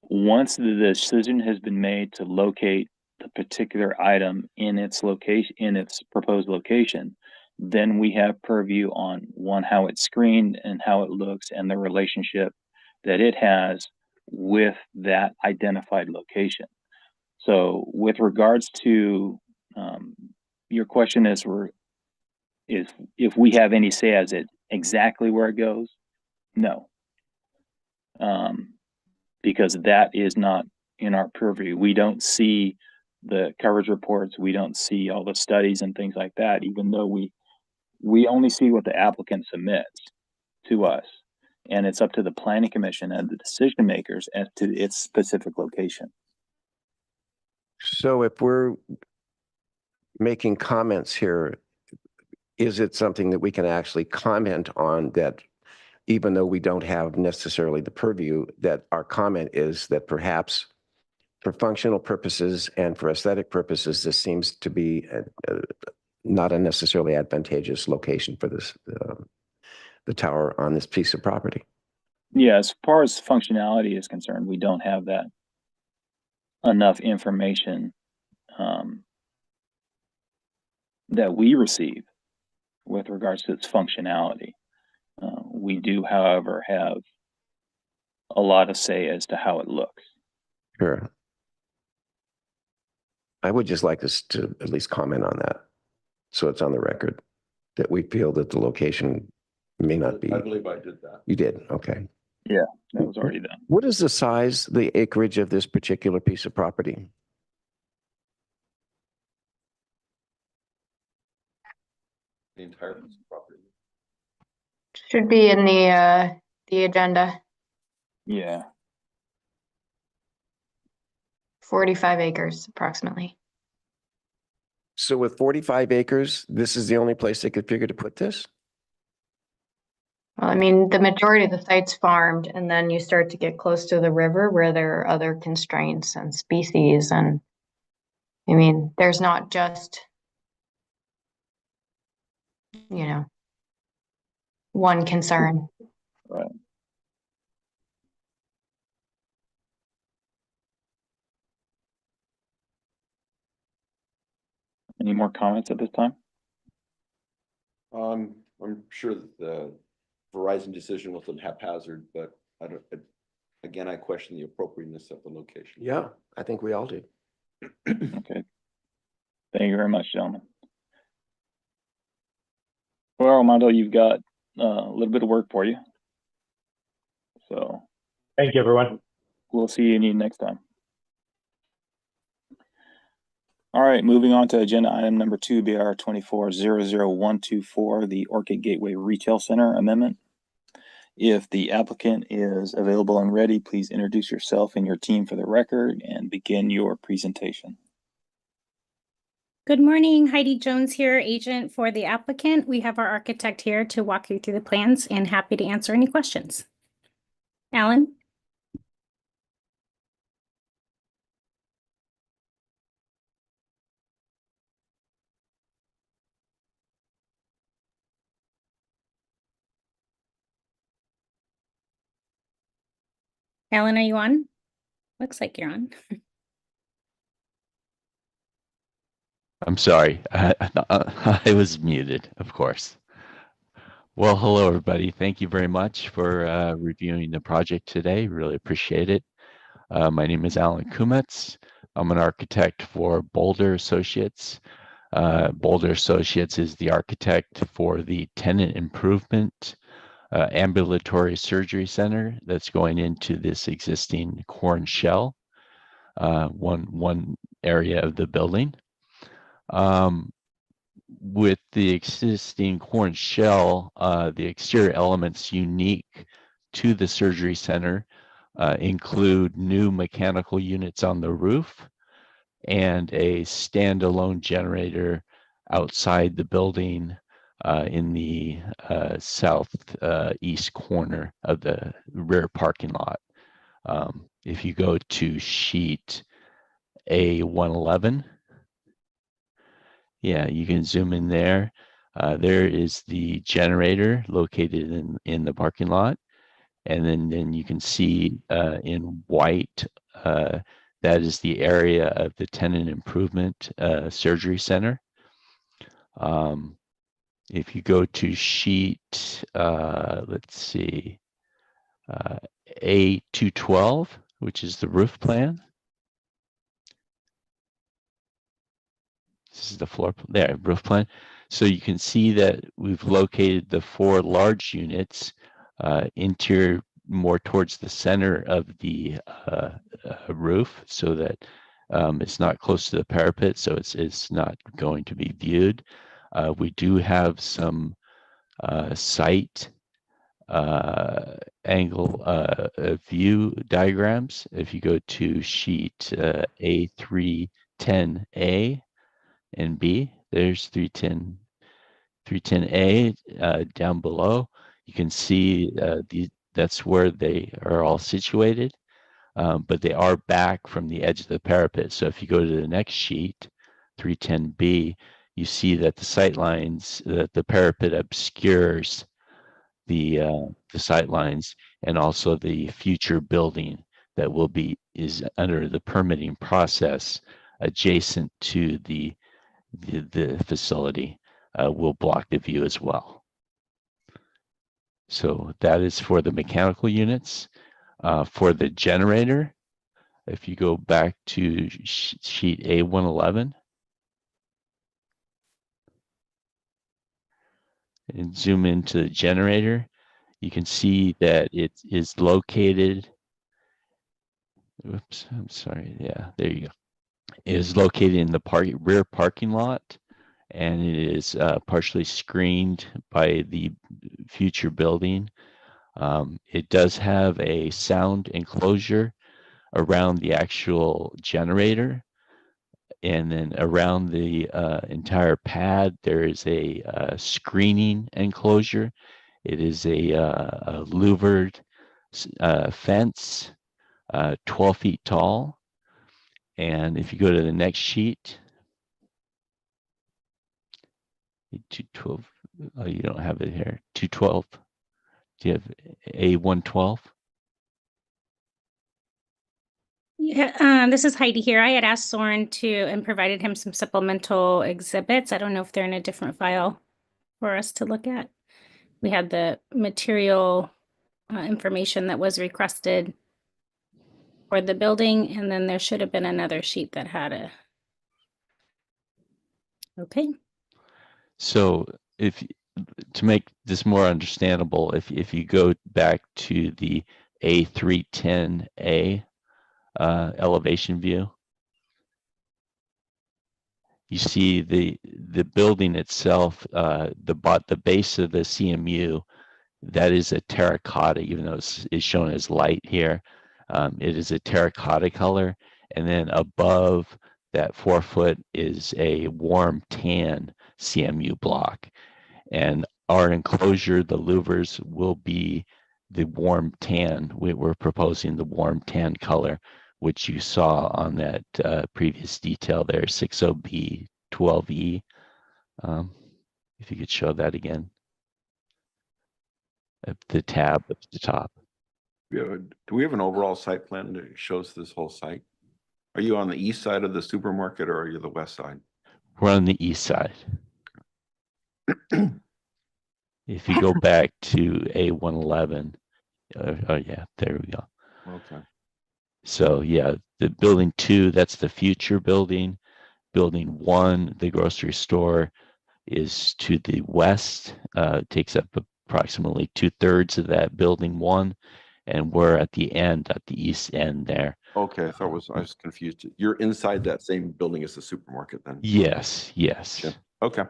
once the decision has been made to locate the particular item in its location, in its proposed location, then we have purview on one, how it's screened and how it looks and the relationship that it has with that identified location. So with regards to your question is if we have any say as it exactly where it goes, no. Because that is not in our purview. We don't see the coverage reports, we don't see all the studies and things like that, even though we only see what the applicant submits to us. And it's up to the planning commission and the decision makers as to its specific location. So if we're making comments here, is it something that we can actually comment on, that even though we don't have necessarily the purview, that our comment is that perhaps for functional purposes and for aesthetic purposes, this seems to be not a necessarily advantageous location for this, the tower on this piece of property? Yeah, as far as functionality is concerned, we don't have that enough information that we receive with regards to its functionality. We do, however, have a lot of say as to how it looks. Sure. I would just like us to at least comment on that. So it's on the record that we feel that the location may not be. I believe I did that. You did, okay. Yeah, that was already done. What is the size, the acreage of this particular piece of property? The entire piece of property. Should be in the agenda, Yeah. 45 acres approximately. So with 45 acres, this is the only place they could figure to put this? Well, I mean, the majority of the site's farmed, and then you start to get close to the river where there are other constraints and species. And I mean, there's not just, one concern. Right. Any more comments at this time? I'm sure that the Verizon decision was haphazard, but again, I question the appropriateness of the location. Yeah, I think we all do. Okay. Thank you very much, gentlemen. Well, Armando, you've got a little bit of work for you. So Thank you, everyone. we'll see you next time. All right, moving on to agenda item number 2, BR 24-00124, the Orchid Gateway Retail Center Amendment. If the applicant is available and ready, please introduce yourself and your team for the record and begin your presentation. Good morning, Heidi Jones here, agent for the applicant. We have our architect here to walk you through the plans and happy to answer any questions. Alan? Alan, are you on? Looks like you're on. I'm sorry, I was muted, of course. Well, hello, everybody. Thank you very much for reviewing the project today. Really appreciate it. My name is Alan Kumetz. I'm an architect for Boulder Associates. Boulder Associates is the architect for the tenant improvement ambulatory surgery center that's going into this existing corn shell, one area of the building. With the existing corn shell, the exterior elements unique to the surgery center include new mechanical units on the roof and a standalone generator outside the building in the southeast corner of the rear parking lot. If you go to sheet A111, yeah, you can zoom in there. There is the generator located in the parking lot. And then you can see in white, that is the area of the tenant improvement surgery center. If you go to sheet, let's see, A212, which is the roof plan. This is the floor there, roof plan. So you can see that we've located the 4 large units interior more towards the center of the roof, so that it's not close to the parapet, so it's not going to be viewed. We do have some site angle view diagrams. If you go to sheet A310A and B, there's 310A down below. You can see that's where they are all situated, but they are back from the edge of the parapet. So if you go to the next sheet, 310B, you see that the sight lines, that the parapet obscures the sight lines, and also the future building that is under the permitting process adjacent to the facility will block the view as well. So that is for the mechanical units. For the generator, If you go back to sheet A111 and zoom into the generator, you can see that it is located. Oops, I'm sorry. Yeah, there you go. It is located in the rear parking lot, and it is partially screened by the future building. It does have a sound enclosure around the actual generator, and then around the entire pad there is a screening enclosure. It is a louvered fence, 12 feet tall. And if you go to the next sheet, 212, oh, you don't have it here, 212. Do you have A112? Yeah, this is Heidi here. I had asked Soren and provided him some supplemental exhibits. I don't know if they're in a different file for us to look at. We had the material information that was requested for the building, and then there should have been another sheet that had a. Okay. So to make this more understandable, if you go back to the A310A elevation view, you see the building itself, the base of the CMU, that is a terracotta, even though it's shown as light here. It is a terracotta color, and then above that 4 foot is a warm tan CMU block. And our enclosure, the louvers, will be the warm tan. We're proposing the warm tan color, which you saw on that previous detail there, 60B 12E. If you could show that again. The tab at the top. Do we have an overall site plan that shows this whole site? Are you on the east side of the supermarket or are you the west side? We're on the east side. If you go back to A111, oh yeah, there we go. Okay. So yeah, the building 2, that's the future building. Building 1, the grocery store, is to the west, takes up approximately 2/3 of that building 1, and we're at the end, at the east end there. Okay, I was confused. You're inside that same building as the supermarket then? Yes, yes. Sure. Okay.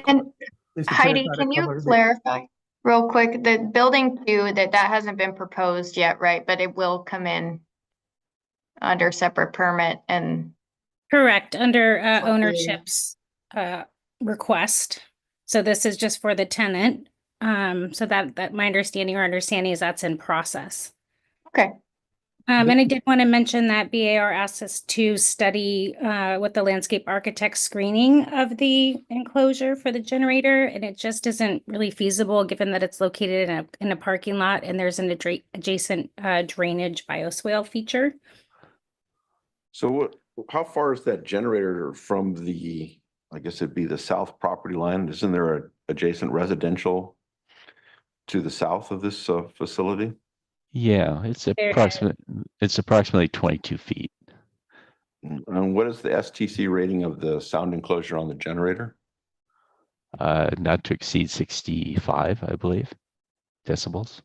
And Is the Heidi, terracotta can you color clarify real quick, the building 2, that hasn't been proposed yet, right? But it will come in under separate permit and. Correct, under Okay. ownership's request. So this is just for the tenant. So that my understanding is that's in process. Okay. And I did want to mention that BAR asked us to study with the landscape architect screening of the enclosure for the generator, and it just isn't really feasible given that it's located in a parking lot and there's an adjacent drainage bioswale feature. So how far is that generator from the, I guess it'd be the south property line? Isn't there a adjacent residential to the south of this facility? Yeah, it's approximately 22 feet. And what is the STC rating of the sound enclosure on the generator? Not to exceed 65, I believe, decibels.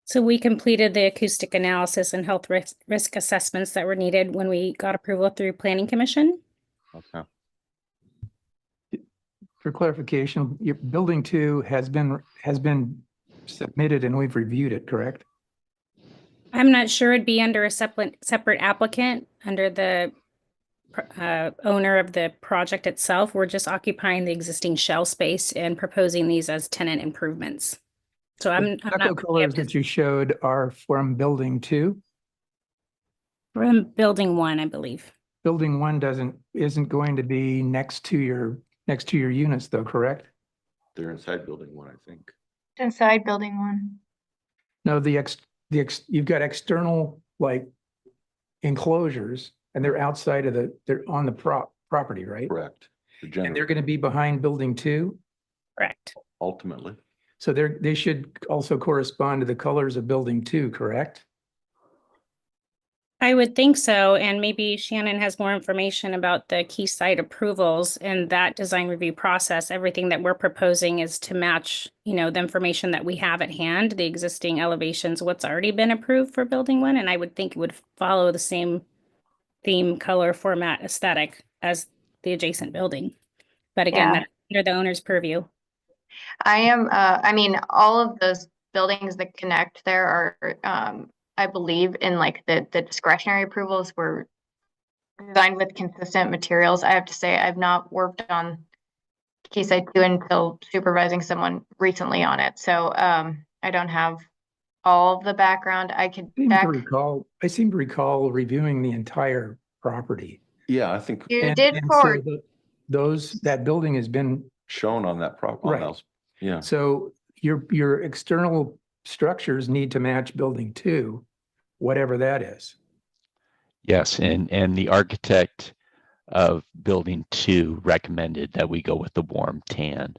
So we completed the acoustic analysis and health risk assessments that were needed when we got approval through Planning Commission. Okay. For clarification, your building 2 has been submitted and we've reviewed it, correct? I'm not sure it'd be under a separate applicant, under the owner of the project itself. We're just occupying the existing shell space and proposing these as tenant improvements. So I'm Stucco not colors that you showed are from building 2. from building 1, I believe. Building 1 isn't going to be next to your units though, correct? They're inside building 1, I think. Inside building 1. No, you've got external like enclosures and they're outside of they're on the property, right? Correct. And they're going to be behind building 2. Correct. Ultimately. So they should also correspond to the colors of building 2, correct? I would think so, and maybe Shannon has more information about the key site approvals and that design review process. Everything that we're proposing is to match, the information that we have at hand, the existing elevations, what's already been approved for building one, and I would think it would follow the same theme, color, format, aesthetic as the adjacent building. But again, Yeah. that's under the owner's purview. I mean, all of those buildings that connect there are, I believe in like the discretionary approvals were designed with consistent materials. I have to say, I've not worked on Quayside 2 until supervising someone recently on it. So, I don't have all of the background. I could I seem to recall reviewing the entire property. Yeah, I think you And- did and for, so that building has been, shown on that Right. Yeah. so your external structures need to match building 2, whatever that is. Yes, and the architect of building 2 recommended that we go with the warm tan,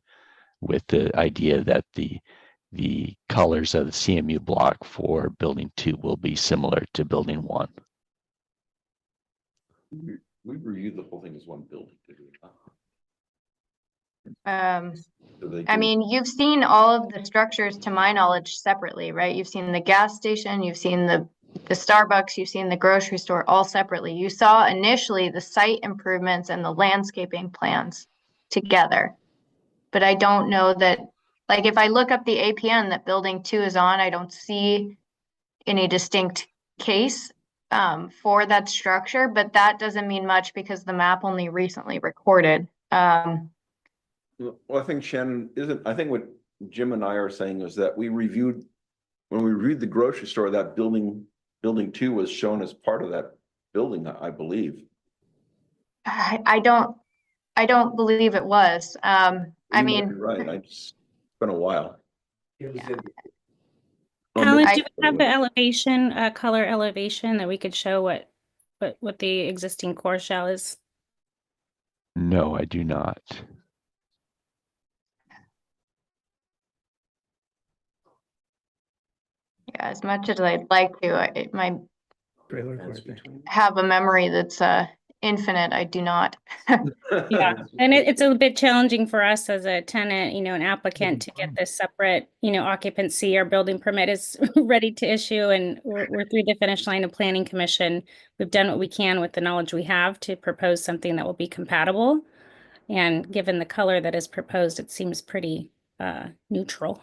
with the idea that the colors of the CMU block for building 2 will be similar to building 1. We reviewed the whole thing as one building, did we not? So they I do- mean, you've seen all of the structures to my knowledge separately, right? You've seen the gas station, you've seen the Starbucks, you've seen the grocery store all separately. You saw initially the site improvements and the landscaping plans together. But I don't know that, like, if I look up the APN that building 2 is on, I don't see any distinct case for that structure, but that doesn't mean much because the map only recently recorded. Well, I think Shannon I think what Jim and I are saying is that when we reviewed the grocery store, that building 2 was shown as part of that building, I believe. I don't believe it was. I You might mean, be right, it's been a while. Alan, I- do we have the elevation, color elevation that we could show what the existing core shell is? No, I do not. yeah, as much as I'd like to, it might Trailer court thing. have a memory that's infinite. I do not. Yeah, and it's a bit challenging for us as a tenant, an applicant to get this separate, occupancy. Our building permit is ready to issue and we're through the finish line of planning commission. We've done what we can with the knowledge we have to propose something that will be compatible. And given the color that is proposed, it seems pretty neutral.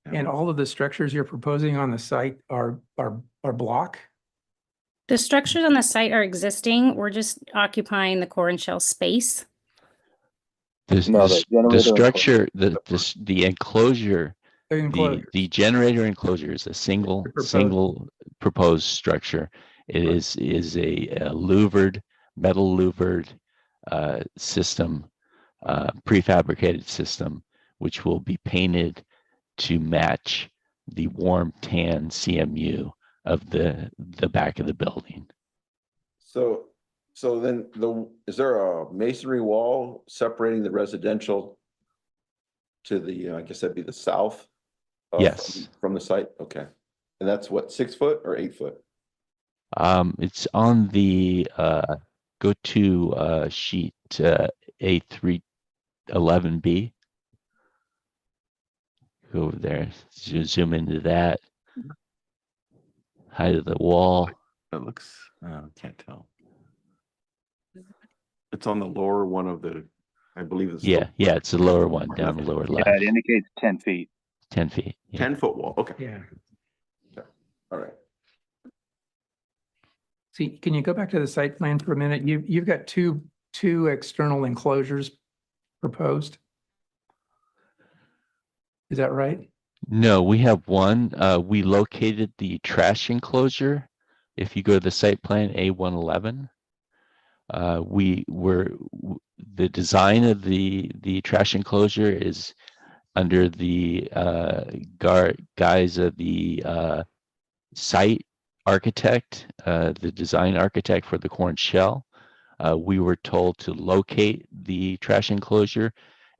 And all of the structures you're proposing on the site are block? The structures on the site are existing. We're just occupying the core and shell space. generator Structure, the enclosure, Enclosures. the generator enclosure is a Proposed. single proposed structure. It is a metal louvered system, prefabricated system, which will be painted to match the warm tan CMU of the back of the building. So then is there a masonry wall separating the residential to the, I guess that'd be the south? Yes. From the site, okay. And that's what, 6 foot or 8 foot? It's on the go to sheet A311B. Go over there, zoom into that. Height of the wall. It looks, can't tell. It's on the lower one of the, I believe it's. Yeah, it's the lower one down the lower left. Yeah, it indicates 10 feet. 10 feet. Yeah. 10-foot wall, okay, Yeah. all right. See, can you go back to the site plan for a minute? You've got two external enclosures proposed. Is that right? No, we have one. We located the trash enclosure. If you go to the site plan A111, the design of the trash enclosure is under the guise of the site architect, the design architect for the corn shell. We were told to locate the trash enclosure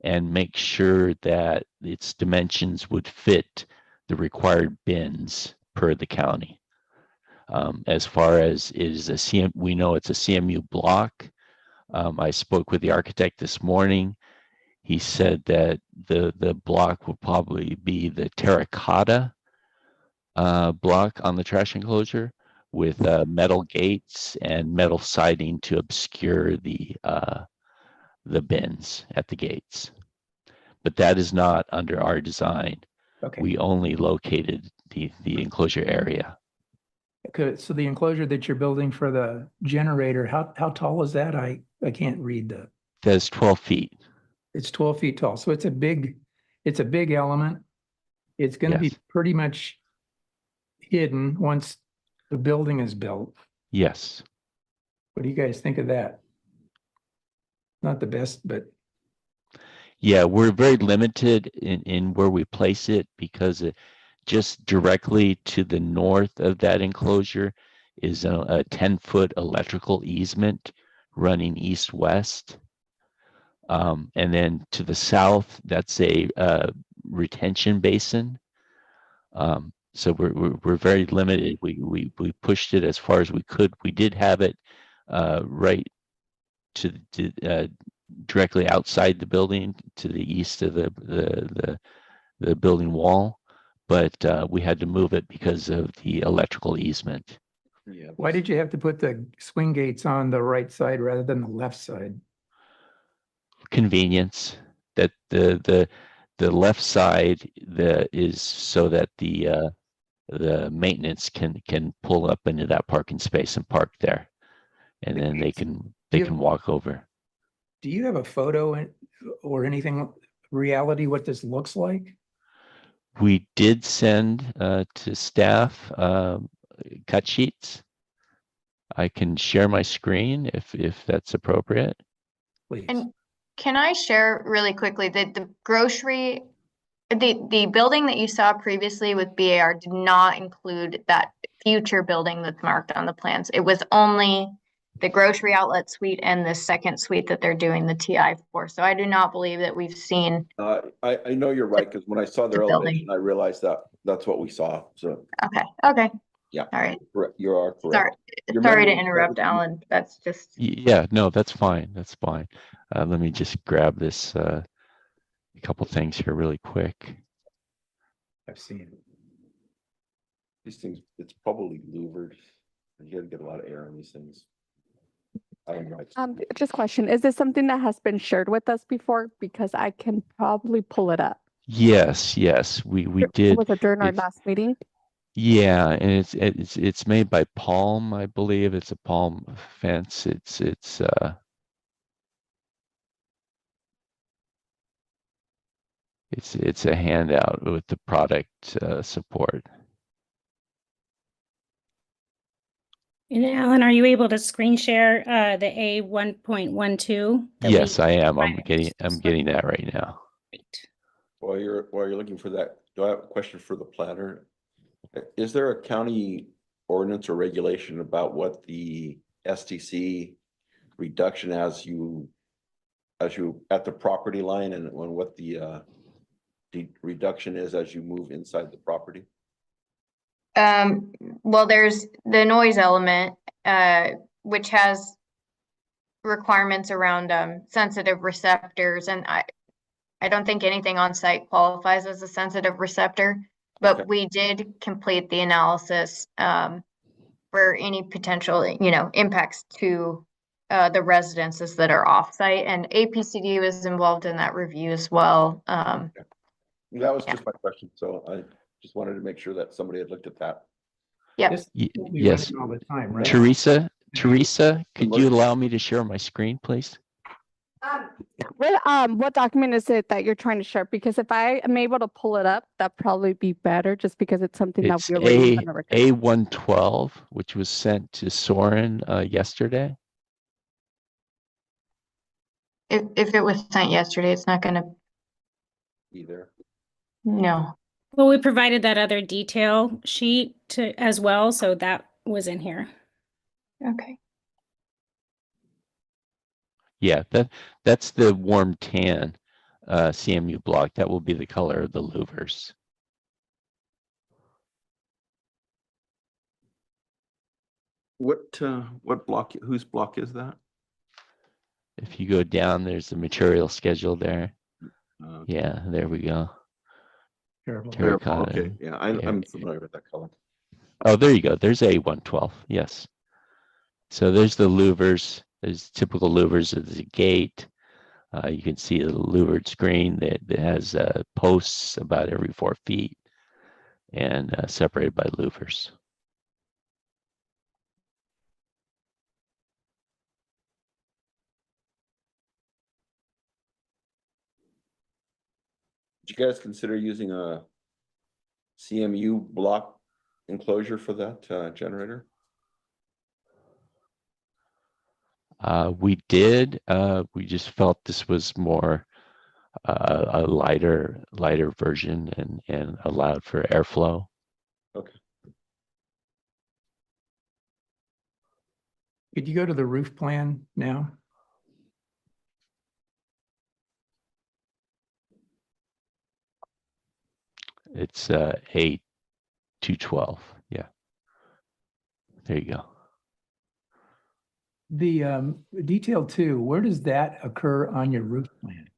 and make sure that its dimensions would fit the required bins per the county. As far as is a CM, we know it's a CMU block. I spoke with the architect this morning. He said that the block will probably be the terracotta block on the trash enclosure with metal gates and metal siding to obscure the bins at the gates. But that is not under our design. Okay. We only located the enclosure area. Okay, so the enclosure that you're building for the generator, how tall is that? I can't read That's 12 feet. it's 12 feet tall. So it's a big element. It's going to be Yes. pretty much hidden once the building is built. Yes. What do you guys think of that? Not the best, but Yeah, we're very limited in where we place it because just directly to the north of that enclosure is a 10-foot electrical easement running east-west. And then to the south, that's a retention basin. So we're very limited. We pushed it as far as we could. We did have it right to directly outside the building to the east of the building wall, but we had to move it because of the electrical easement. Yeah. why did you have to put the swing gates on the right side rather than the left side? Convenience that the left side is so that the maintenance can pull up into that parking space and park there, and then they can walk over. Do you have a photo or anything, reality, what this looks like? We did send to staff cut sheets. I can share my screen if that's appropriate. Please. And can I share really quickly that the grocery, the building that you saw previously with BAR did not include that future building that's marked on the plans. It was only the grocery outlet suite and the second suite that they're doing the TI for. So I do not believe that we've seen. I know you're right, because when I saw their The building. elevation, I realized that that's what we saw, so, Okay. yeah. All right. You are Sorry, correct. Your sorry to memory- interrupt, Alan. That's just. Yeah, no, that's fine. That's fine. Let me just grab this a couple things here really quick. I've seen it. These things, it's probably louvered. You gotta get a lot of air on these things. I don't know. Just question, is this something that has been shared with us before? Because I can probably pull it up. Yes, we did. Was it during our it's- last meeting? Yeah, and it's made by Palm, I believe. It's a Palm fence. It's a handout with the product support. And Alan, are you able to screen share the A 1.12? Yes, I am. I'm getting that right now. While you're looking for that, do I have a question for the planner? Is there a county ordinance or regulation about what the STC reduction as you at the property line, and when what the reduction is as you move inside the property? Well, there's the noise element, which has requirements around sensitive receptors, and I don't think anything on site qualifies as a sensitive receptor, but Okay. we did complete the analysis for any potential, impacts to the residences that are off-site, and APCD was involved in that review as well. That was Yeah. just my question, so I just wanted to make sure that somebody had looked at that. Yep. This will be Yes. running all the time, right? Teresa, could you allow me to share my screen, please? What document is it that you're trying to share? Because if I am able to pull it up, that'd probably be better, just because it's something that It's we already have on the record. A112, which was sent to Soren yesterday. If it was sent yesterday, it's not gonna, Either. no. Well, we provided that other detail sheet as well, so that was in here. Okay. Yeah, that's the warm tan CMU block. That will be the color of the louvers. What block, whose block is that? If you go down, there's the material schedule there. Yeah, there we go. Terrible. Terracotta. Okay, yeah, I'm familiar with that color. Oh, there you go. There's A112. Yes. So there's the louvers. There's typical louvers. There's a gate. You can see the louvered screen that has posts about every 4 feet and separated by louvers. Did you guys consider using a CMU block enclosure for that generator? We did. We just felt this was more a lighter version and allowed for airflow. Okay. Could you go to the roof plan now? It's A212. Yeah. There you go. The detail 2, where does that occur on your roof plan?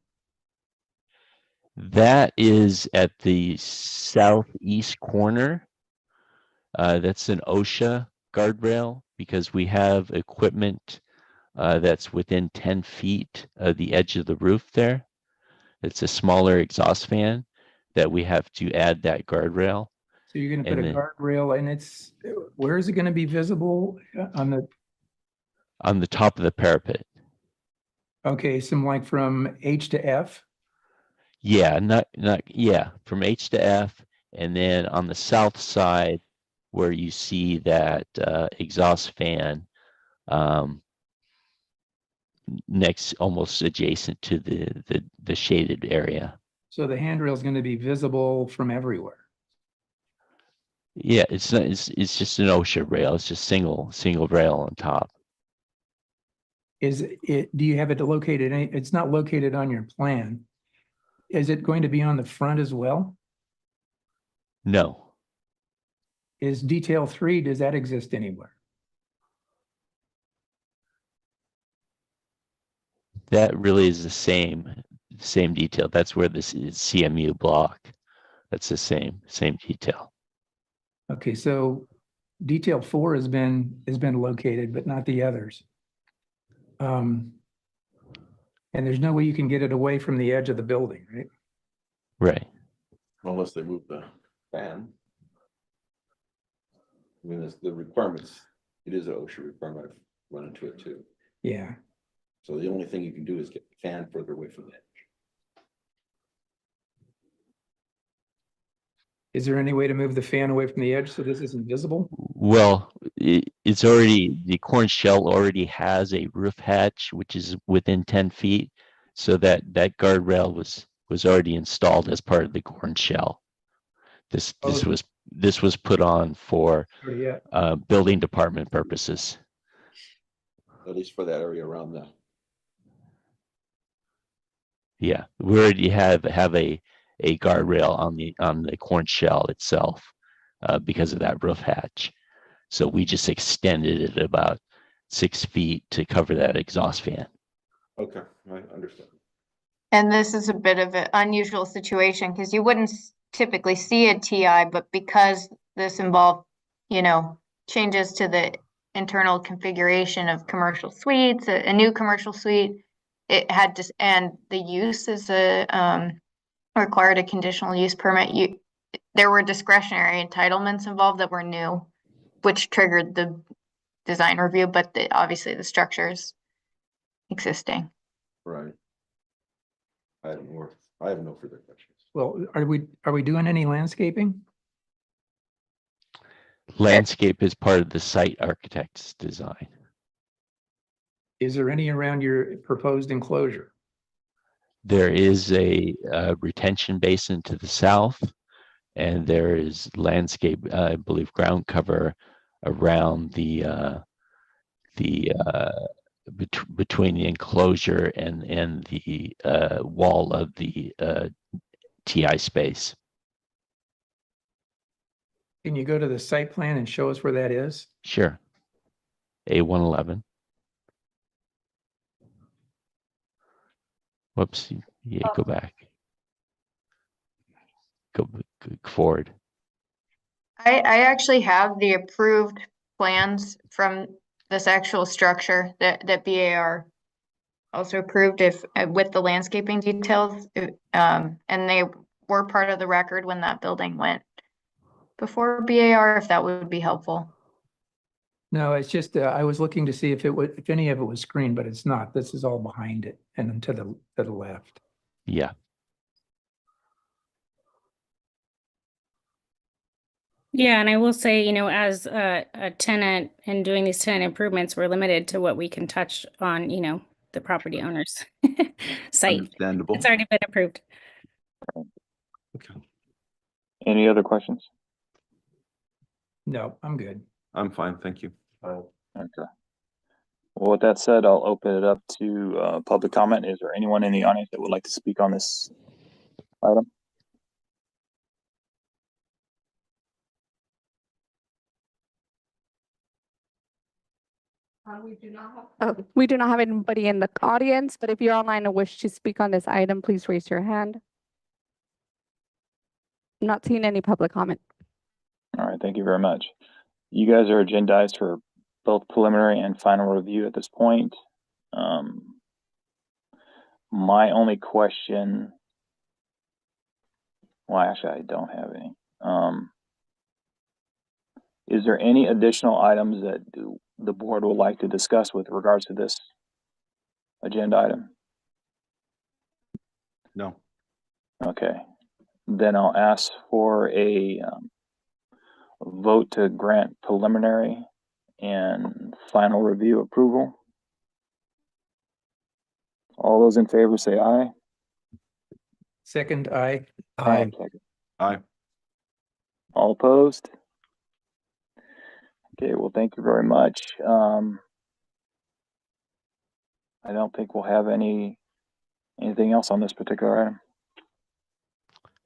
That is at the southeast corner. That's an OSHA guardrail because we have equipment that's within 10 feet of the edge of the roof there. It's a smaller exhaust fan that we have to add that guardrail. So you're going to put And a then- guardrail and where is it going to be visible on the top of the parapet. okay, some like from H to F? Yeah, yeah, from H to F, and then on the south side where you see that exhaust fan next, almost adjacent to the shaded area. So the handrail is going to be visible from everywhere. Yeah, it's just an OSHA rail. It's just single rail on top. Do you have it located? It's not located on your plan. Is it going to be on the front as well? No, Is detail 3, does that exist anywhere? that really is the same detail. That's where this is CMU block. That's the same detail. Okay, so detail 4 has been located, but not the others. And there's no way you can get it away from the edge of the building, right? Right. Unless they move the fan. I mean, it's the requirements, it is an OSHA requirement, I've run into it too. Yeah. So the only thing you can do is get the fan further away from the edge. Is there any way to move the fan away from the edge so this isn't visible? Well, it's already, the corn shell already has a roof hatch, which is within 10 feet. So that guardrail was already installed as part of the corn shell. This was put on for building department purposes. At least for that area around the. Yeah, we already have a guardrail on the corn shell itself because of that roof hatch. So we just extended it about 6 feet to cover that exhaust fan. Okay, I understand. And this is a bit of an unusual situation because you wouldn't typically see a TI, but because this involved, changes to the internal configuration of commercial suites, a new commercial suite, it had to, and the use is required a conditional use permit. There were discretionary entitlements involved that were new, which triggered the design review, but obviously the structure is existing. Right. I have no further questions. Well, are we doing any landscaping? Landscape is part of the site architect's design. Is there any around your proposed enclosure? There is a retention basin to the south, and there is landscape, I believe, ground cover around between the enclosure and the wall of the TI space. Can you go to the site plan and show us where that is? Sure. A111. Whoops, yeah, go back. Go forward. I actually have the approved plans from this actual structure that BAR also approved with the landscaping details. And they were part of the record when that building went before BAR, if that would be helpful. No, it's just, I was looking to see if if any of it was screened, but it's not. This is all behind it and then to the left. Yeah. Yeah, and I will say, as a tenant and doing these tenant improvements, we're limited to what we can touch on, the property owner's site. Understandable. It's already been approved. Okay. Any other questions? No, I'm good. I'm fine, thank you. Okay. Well, with that said, I'll open it up to public comment. Is there anyone in the audience that would like to speak on this item? We do not have anybody in the audience, but if you're online and wish to speak on this item, please raise your hand. I'm not seeing any public comment. All right, thank you very much. You guys are agendized for both preliminary and final review at this point. My only question, well, actually, I don't have any. Is there any additional items that the board would like to discuss with regards to this agenda item? No. Okay, then I'll ask for a vote to grant preliminary and final review approval. All those in favor say aye. Second, aye. Second. Aye. All opposed? Okay, well, thank you very much. I don't think we'll have anything else on this particular item.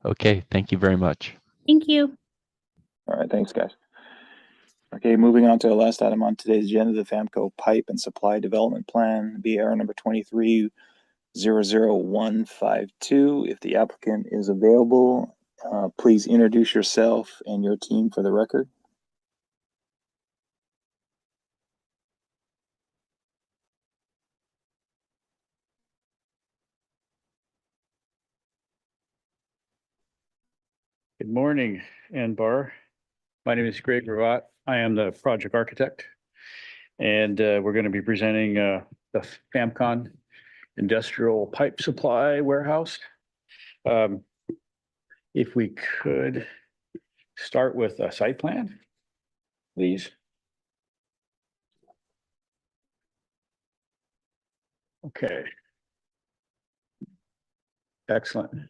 Okay, thank you very much. Thank you. All right, thanks, guys. Okay, moving on to the last item on today's agenda, the Famco Pipe and Supply Development Plan, BR number 2300152. If the applicant is available, please introduce yourself and your team for the record. Good morning, Anbar. My name is Greg Ravat. I am the project architect. And we're going to be presenting the FAMCON Industrial Pipe Supply Warehouse. If we could start with a site plan, please. Okay. Excellent.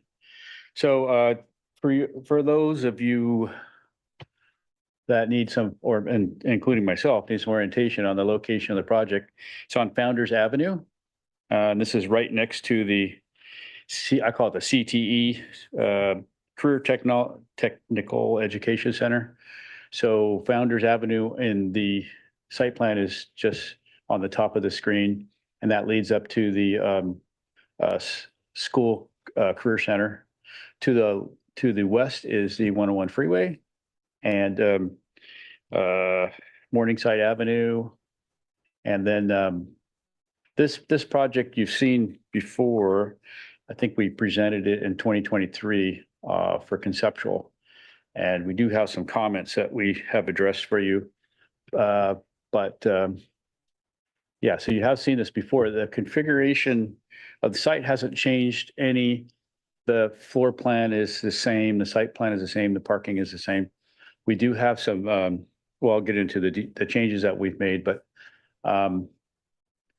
So for those of you that need some, and including myself, need some orientation on the location of the project, it's on Founders Avenue. And this is right next to the I call it the CTE, Career Technical Education Center. So Founders Avenue, and the site plan is just on the top of the screen, and that leads up to the school career center. To the west is the 101 freeway, and Morningside Avenue, and then this project you've seen before. I think we presented it in 2023 for conceptual, and we do have some comments that we have addressed for you. Yeah, so you have seen this before. The configuration of the site hasn't changed any. The floor plan is the same, the site plan is the same, the parking is the same. We do have some, well, I'll get into the changes that we've made, but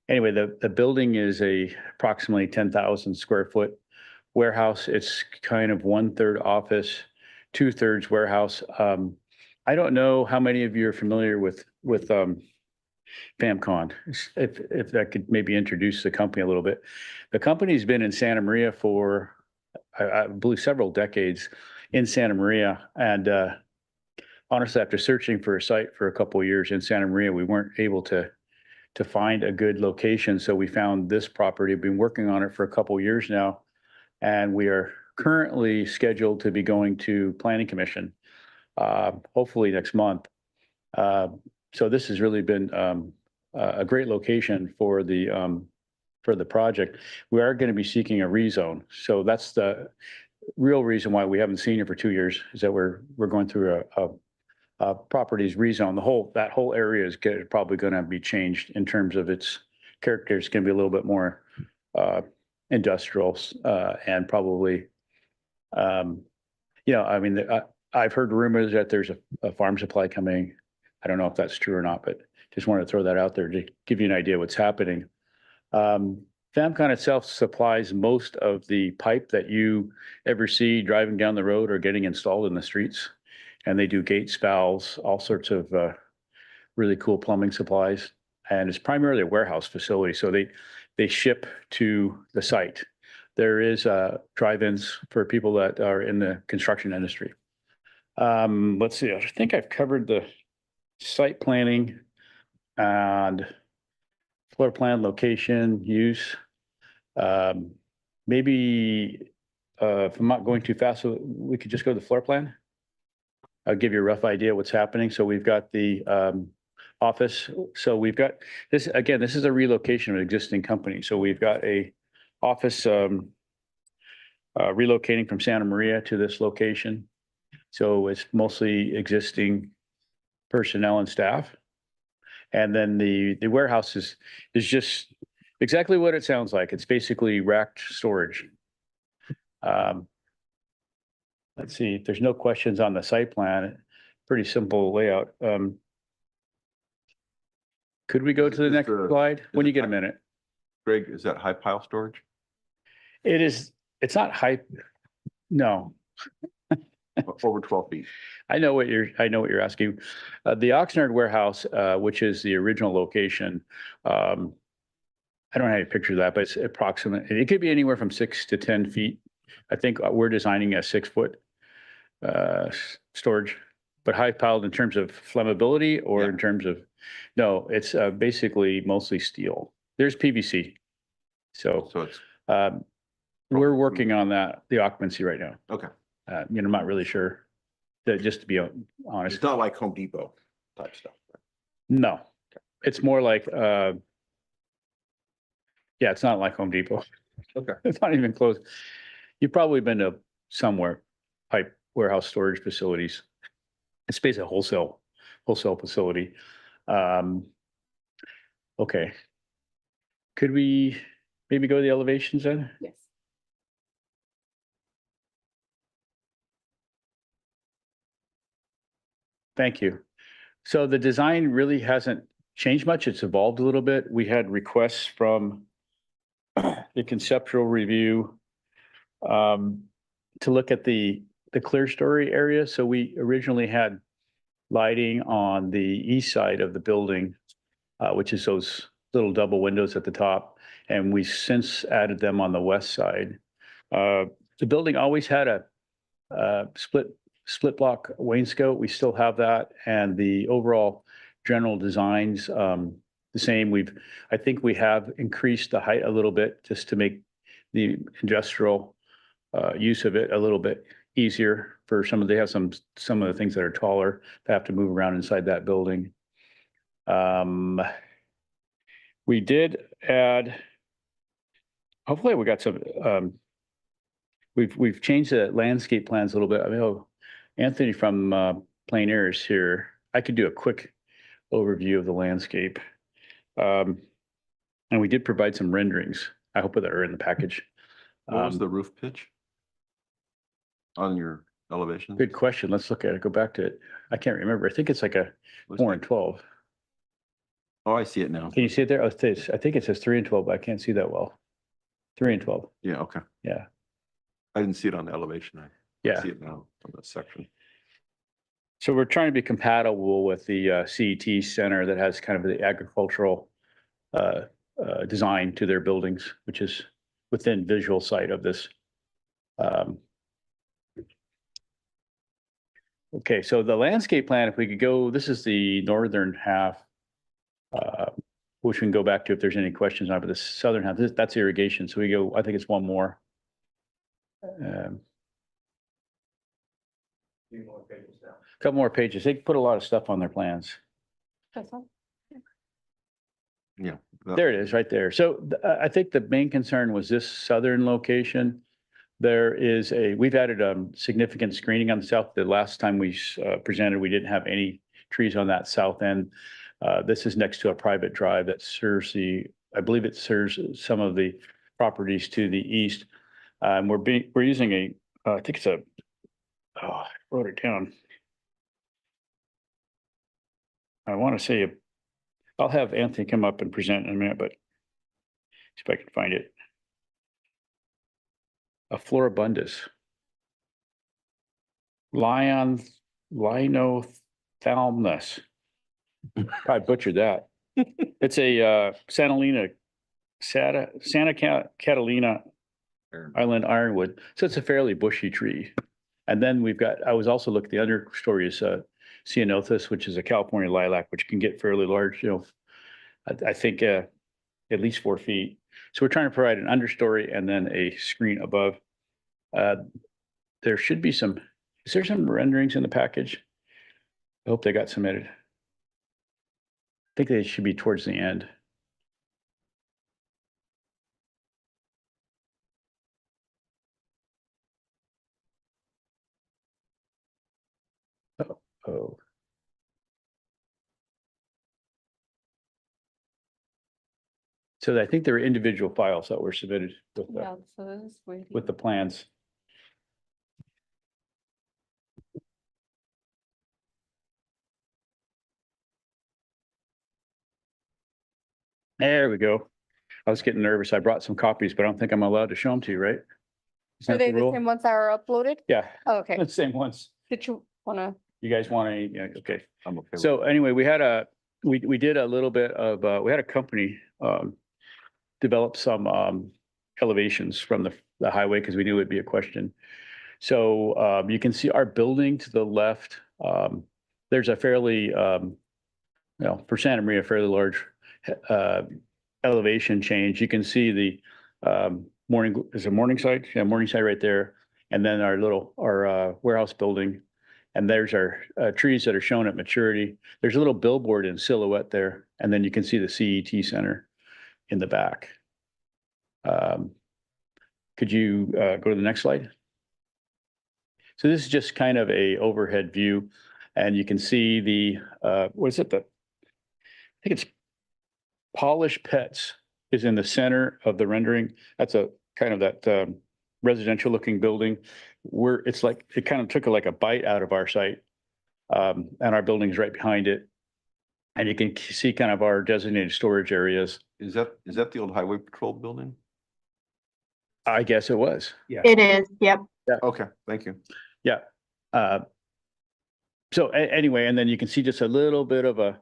anyway, the building is approximately 10,000 square foot warehouse. It's kind of 1/3 office, 2/3 warehouse. I don't know how many of you are familiar with FAMCON. If I could maybe introduce the company a little bit. The company's been in Santa Maria for, I believe, several decades in Santa Maria. And honestly, after searching for a site for a couple of years in Santa Maria, we weren't able to to find a good location. So we found this property, been working on it for a couple of years now. And we are currently scheduled to be going to Planning Commission, hopefully next month. So this has really been a great location for the project. We are going to be seeking a rezone. So that's the real reason why we haven't seen it for 2 years, is that we're going through a properties rezone. That whole area is probably going to be changed in terms of its character. It's going to be a little bit more industrial and probably, I mean, I've heard rumors that there's a farm supply coming. I don't know if that's true or not, but just wanted to throw that out there to give you an idea what's happening. FAMCON itself supplies most of the pipe that you ever see driving down the road or getting installed in the streets. And they do gates, valves, all sorts of really cool plumbing supplies. And it's primarily a warehouse facility. So they ship to the site. There is drive-ins for people that are in the construction industry. Let's see, I think I've covered the site planning and floor plan, location, use. Maybe if I'm not going too fast, we could just go to the floor plan. I'll give you a rough idea what's happening. So we've got the office. So we've got this, again, this is a relocation of an existing company. So we've got a office relocating from Santa Maria to this location. So it's mostly existing personnel and staff. And then the warehouse is just exactly what it sounds like. It's basically racked storage. Let's see if there's no questions on the site plan. Pretty simple layout. Could we go to the next slide when you get a minute? Greg, is that high pile storage? It is, it's not high. No. Over 12 feet. I know what you're asking. The Oxnard warehouse, which is the original location, I don't have a picture of that, but it's approximate. It could be anywhere from 6 to 10 feet. I think we're designing a 6-foot storage, but high piled in terms of flammability or in terms of, no, it's basically mostly steel. There's PVC. So it's we're working on that, the occupancy right now. okay. I'm not really sure, just to be honest. It's not like Home Depot type stuff. No, it's more like, it's not like Home Depot. Okay. It's not even close. You've probably been to somewhere, pipe warehouse storage facilities. It's basically a wholesale facility. Okay. Could we maybe go to the elevations then? Yes. Thank you. So the design really hasn't changed much. It's evolved a little bit. We had requests from the conceptual review to look at the clear story area. So we originally had lighting on the east side of the building, which is those little double windows at the top. And we since added them on the west side. The building always had a split block wainscot. We still have that. And the overall general designs, the same. I think we have increased the height a little bit just to make the industrial use of it a little bit easier for they have some of the things that are taller that have to move around inside that building. We did add, hopefully we got some, we've changed the landscape plans a little bit. I mean, Anthony from Plain Air is here. I could do a quick overview of the landscape. And we did provide some renderings. I hope that are in the package. What was the roof pitch on your elevation? Good question. Let's look at it. Go back to it. I can't remember. I think it's like a 4 and 12. Oh, I see it now. Can you see it there? Oh, I think it says 3 and 12, but I can't see that well. 3 and 12. Yeah, okay. Yeah. I didn't see it on the elevation. I see it now on that section. So we're trying to be compatible with the CET Center that has kind of the agricultural design to their buildings, which is within visual sight of this. Okay, so the landscape plan, if we could go, this is the northern half. which we can go back to if there's any questions on, it, but the southern half, that's irrigation. So we go, I think it's one more. Couple more pages. They put a lot of stuff on their plans. Yeah. There it is, right there. So I think the main concern was this southern location. There is we've added significant screening on the south. The last time we presented, we didn't have any trees on that south end. This is next to a private drive that serves I believe it serves some of the properties to the east. We're using I think it's I wrote it down. I want to say, I'll have Anthony come up and present in a minute, but see if I can find it. A floribundus. Linothalmus. I butchered that. It's a Santa Catalina Island ironwood. So it's a fairly bushy tree. And then I was also looking, the understory is Ceanothus, which is a California lilac, which can get fairly large, I think at least 4 feet. So we're trying to provide an understory and then a screen above. There should be is there some renderings in the package? I hope they got submitted. I think they should be towards the end. Oh. So I think there were individual files that were submitted with the plans. There we go. I was getting nervous. I brought some copies, but I don't think I'm allowed to show them to you, right? Isn't Are that they the rule? same ones that are uploaded? Yeah, Oh, okay. the same ones. Did you wanna? You guys want any? Yeah, okay. I'm okay. So anyway, we did a little bit of, we had a company develop some elevations from the highway because we knew it'd be a question. So you can see our building to the left. There's a fairly, for Santa Maria, fairly large elevation change. You can see the Morningside? Yeah, Morningside right there. And then our warehouse building. And there's our trees that are shown at maturity. There's a little billboard in silhouette there. And then you can see the CET Center in the back. Could you go to the next slide? So this is just kind of a overhead view. And you can see the, what is it? I think it's Polish Pets is in the center of the rendering. That's a kind of that residential looking building where it's like, it kind of took like a bite out of our site. And our building is right behind it. And you can see kind of our designated storage areas. Is that the old highway patrol building? I guess it was. Yeah. It is, yep. Okay, thank you. Yeah. So anyway, and then you can see just a little bit of a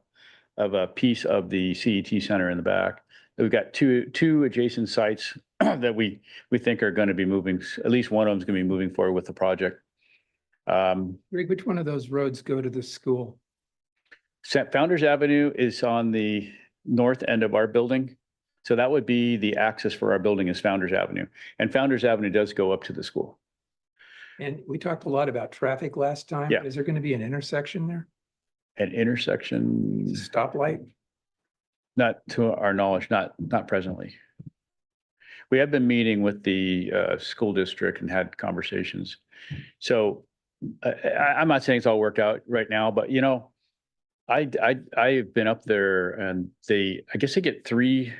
piece of the CET Center in the back. We've got two adjacent sites that we think are going to be moving. At least one of them is going to be moving forward with the project. Greg, which one of those roads go to the school? Founders Avenue is on the north end of our building. So that would be the access for our building is Founders Avenue. And Founders Avenue does go up to the school. And we talked a lot about traffic last time. Yeah. Is there going to be an intersection there? An intersection, Stoplight? not to our knowledge, not presently. We have been meeting with the school district and had conversations. So I'm not saying it's all worked out right now, but I've been up there and I guess they get 3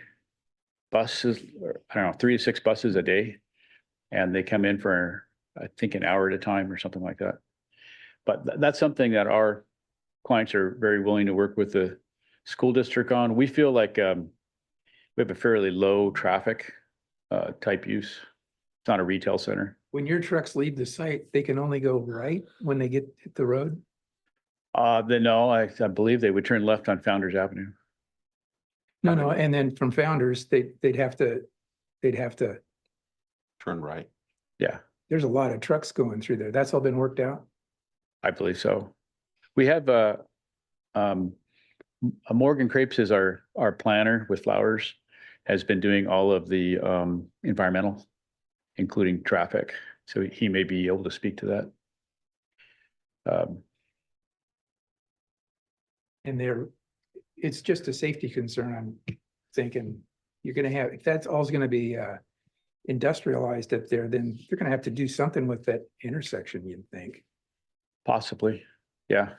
buses, or I don't know, 3 to 6 buses a day. And they come in for, I think, an hour at a time or something like that. But that's something that our clients are very willing to work with the school district on. We feel like we have a fairly low traffic type use. It's not a retail center. When your trucks leave the site, they can only go right when they hit the road? No, I believe they would turn left on Founders Avenue. No, and then from Founders, they'd have to Turn right. Yeah, there's a lot of trucks going through there. That's all been worked out? I believe so. We have Morgan Crepes is our planner with flowers, has been doing all of the environmental, including traffic. So he may be able to speak to that. And there, it's just a safety concern. I'm thinking you're gonna have, if that's all's gonna be industrialized up there, then you're gonna have to do something with that intersection, you'd think. Possibly, yeah.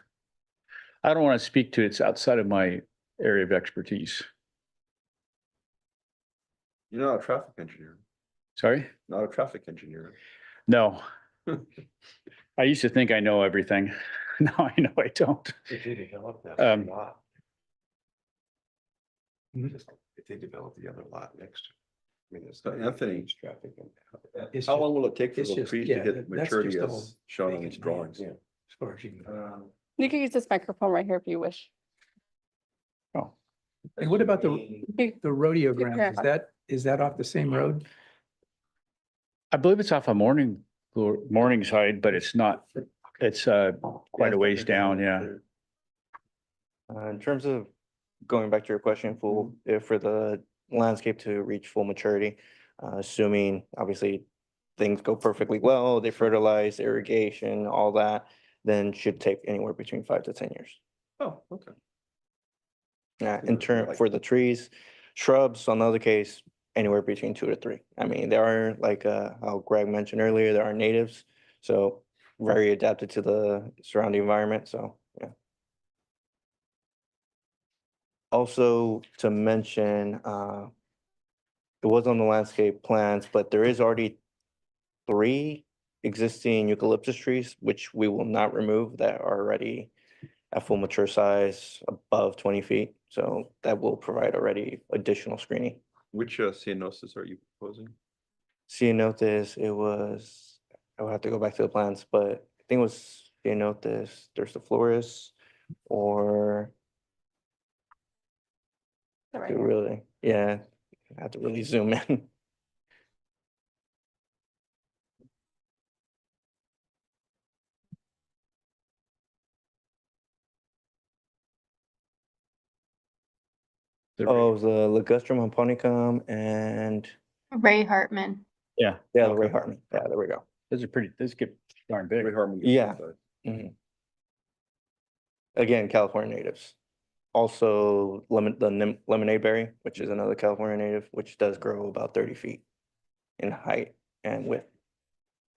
I don't want to speak to it. It's outside of my area of expertise. You're not a traffic engineer, Sorry? not a traffic engineer. No. I used to think I know everything. Now I know I don't. If they develop that lot. If they develop the other lot next. I mean, it's So Anthony, traffic. It's how just- long will it take for it's the just- trees yeah, to hit that's maturity just as shown on these drawings? Yeah, as far as you can. You can use this microphone right here if you wish. Oh, And what about the rodeo Keep your grounds? hand on. Is that off the same road? I believe it's off a morning side, but it's not, it's quite a ways down, yeah. In terms of going back to your question, full, if for the landscape to reach full maturity, assuming obviously things go perfectly well, they fertilize, irrigation, all that, then should take anywhere between 5 to 10 years. Oh, okay. In turn, for the trees, shrubs, on the other case, anywhere between 2 to 3. I mean, there are like how Greg mentioned earlier, there are natives, so very adapted to the surrounding environment, so yeah. Also to mention, it was on the landscape plans, but there is already 3 existing eucalyptus trees, which we will not remove, that are already at full mature size above 20 feet. So that will provide already additional screening. Which ceanothus are you proposing? Ceanothus, it was, I will have to go back to the plans, but I think it was Ceanothus, Flores, or Right it here. really, yeah, I have to really zoom in. Oh, the Ligustrum japonicum and, Ray Hartman. Yeah. yeah, the Ray Hartman. Yeah, there we go. Those get darn big. Ray Hartman. Yeah. Mhm. Again, California natives. Also, lemonade berry, which is another California native, which does grow about 30 feet in height and width.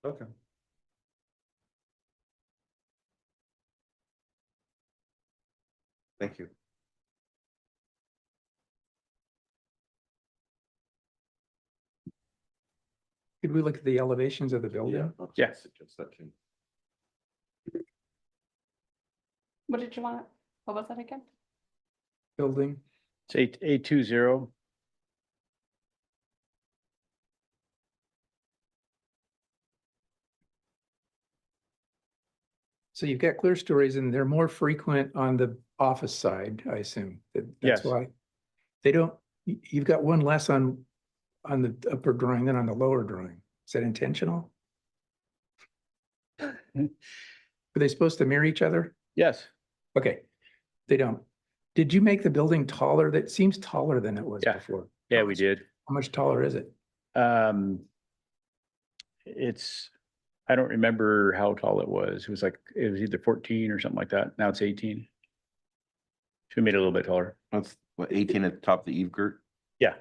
Okay. Thank you. Could we look at the elevations of the building? Yeah. Suggest that too. What did you want? What was that again? Building, It's A20. so you've got clear stories and they're more frequent on the office side, I assume. That's Yes. why. They don't, you've got one less on the upper drawing than on the lower drawing. Is that intentional? Were they supposed to mirror each other? Yes. Okay, they don't. Did you make the building taller? That seems taller than it was Yeah. before. Yeah, we did. How much taller is it? It's, I don't remember how tall it was. It was either 14 or something like that. Now it's 18. So we made it a little bit taller. That's what, 18 at the top of the eave girt? Yeah,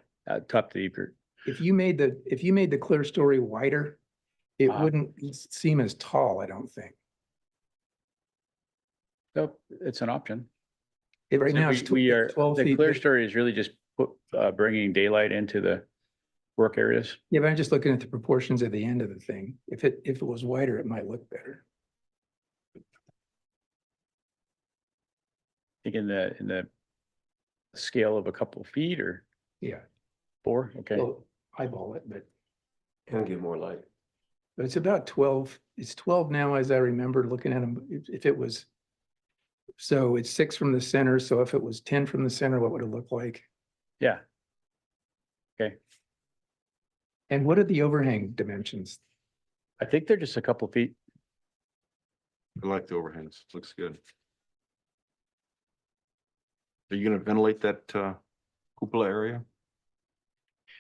top to the Ebert. If you made the clear story wider, it Uh-huh. wouldn't seem as tall, I don't think. So it's an option. Right So now, we are, it's 12 the feet. clear story is really just bringing daylight into the work areas. Yeah, but I'm just looking at the proportions at the end of the thing. If it was wider, it might look better. I think in the scale of a couple of feet or Yeah, 4, okay. well, eyeball it, but And give more light. it's about 12. It's 12 now, as I remember looking at them. If it was, so it's 6 from the center. So if it was 10 from the center, what would it look like? Yeah. Okay, And what are the overhang dimensions? I think they're just a couple of feet. I like the overhangs. Looks good. Are you gonna ventilate that cupola area?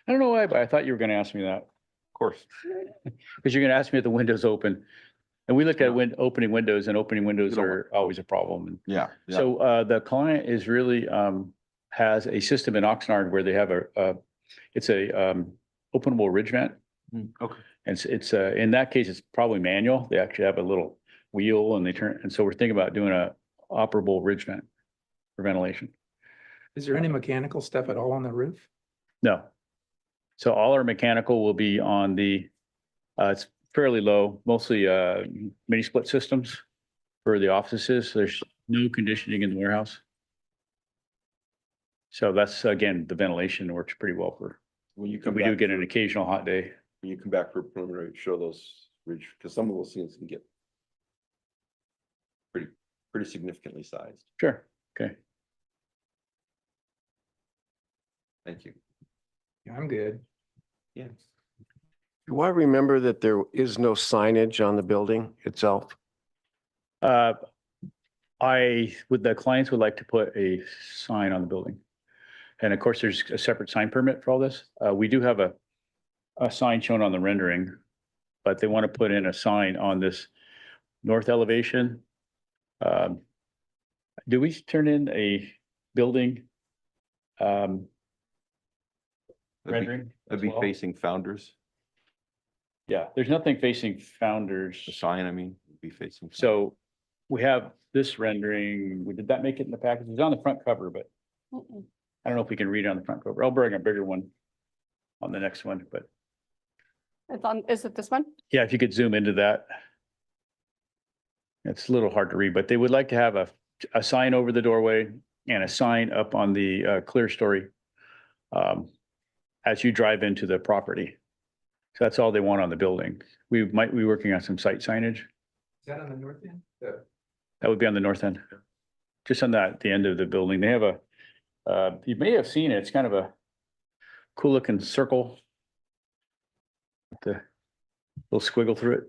I don't know why, but I thought you were gonna ask me that. Of course. Because you're gonna ask me if the window's open. And we looked at Yeah. opening windows, and opening windows You don't are always a problem. And Yeah. Yeah. so the client is really has a system in Oxnard where they have it's a openable ridge vent. Okay. And it's in that case, it's probably manual. They actually have a little wheel and they turn, and so we're thinking about doing a operable ridge vent for ventilation. Is there any mechanical stuff at all on the roof? No. So all our mechanical will be on the, it's fairly low, mostly mini split systems for the offices. There's no conditioning in the warehouse. So that's, again, the ventilation works pretty well for, When you come we do back get an for- occasional hot day. When you come back for preliminary, show those ridge, because some of those things can get pretty significantly sized. Sure, okay. Thank you. Yeah, I'm good. Yeah. Do I remember that there is no signage on the building itself? The clients would like to put a sign on the building. And of course, there's a separate sign permit for all this. We do have a sign shown on the rendering, but they want to put in a sign on this north elevation. Do we turn in a building rendering? That'd as be well? facing Founders, Yeah, there's nothing facing Founders. the sign, I mean, would be facing. So we have this rendering. Did that make it in the package? It's on the front cover, but I don't know if we can read it on the front cover. I'll bring a bigger one on the next one, but It's on, is it this one? yeah, if you could zoom into that. It's a little hard to read, but they would like to have a sign over the doorway and a sign up on the clear story as you drive into the property. So that's all they want on the building. We might be working on some site signage. Is that on the north end? That would be on the north end. Just on the end of the building. They have you may have seen it. It's kind of a cool looking circle. With the little squiggle through it.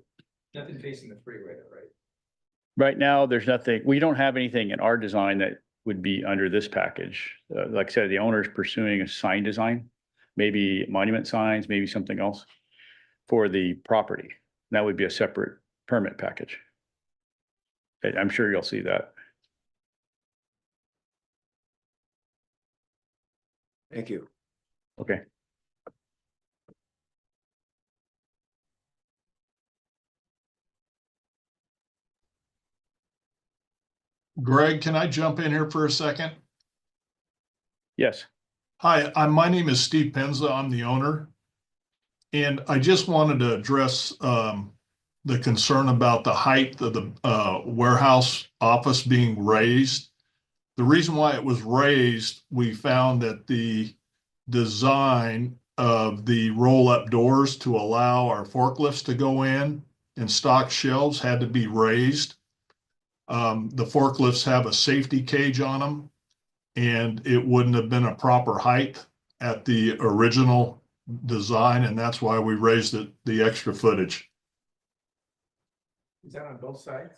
Nothing facing the freeway, right? Right now, there's nothing, we don't have anything in our design that would be under this package. Like I said, the owner is pursuing a sign design, maybe monument signs, maybe something else for the property. That would be a separate permit package. I'm sure you'll see that. Thank you. Okay. Greg, can I jump in here for a second? Yes. Hi, my name is Steve Penza. I'm the owner. And I just wanted to address the concern about the height of the warehouse office being raised. The reason why it was raised, we found that the design of the roll-up doors to allow our forklifts to go in and stock shelves had to be raised. The forklifts have a safety cage on them, and it wouldn't have been a proper height at the original design, and that's why we raised it, the extra footage. Is that on both sides?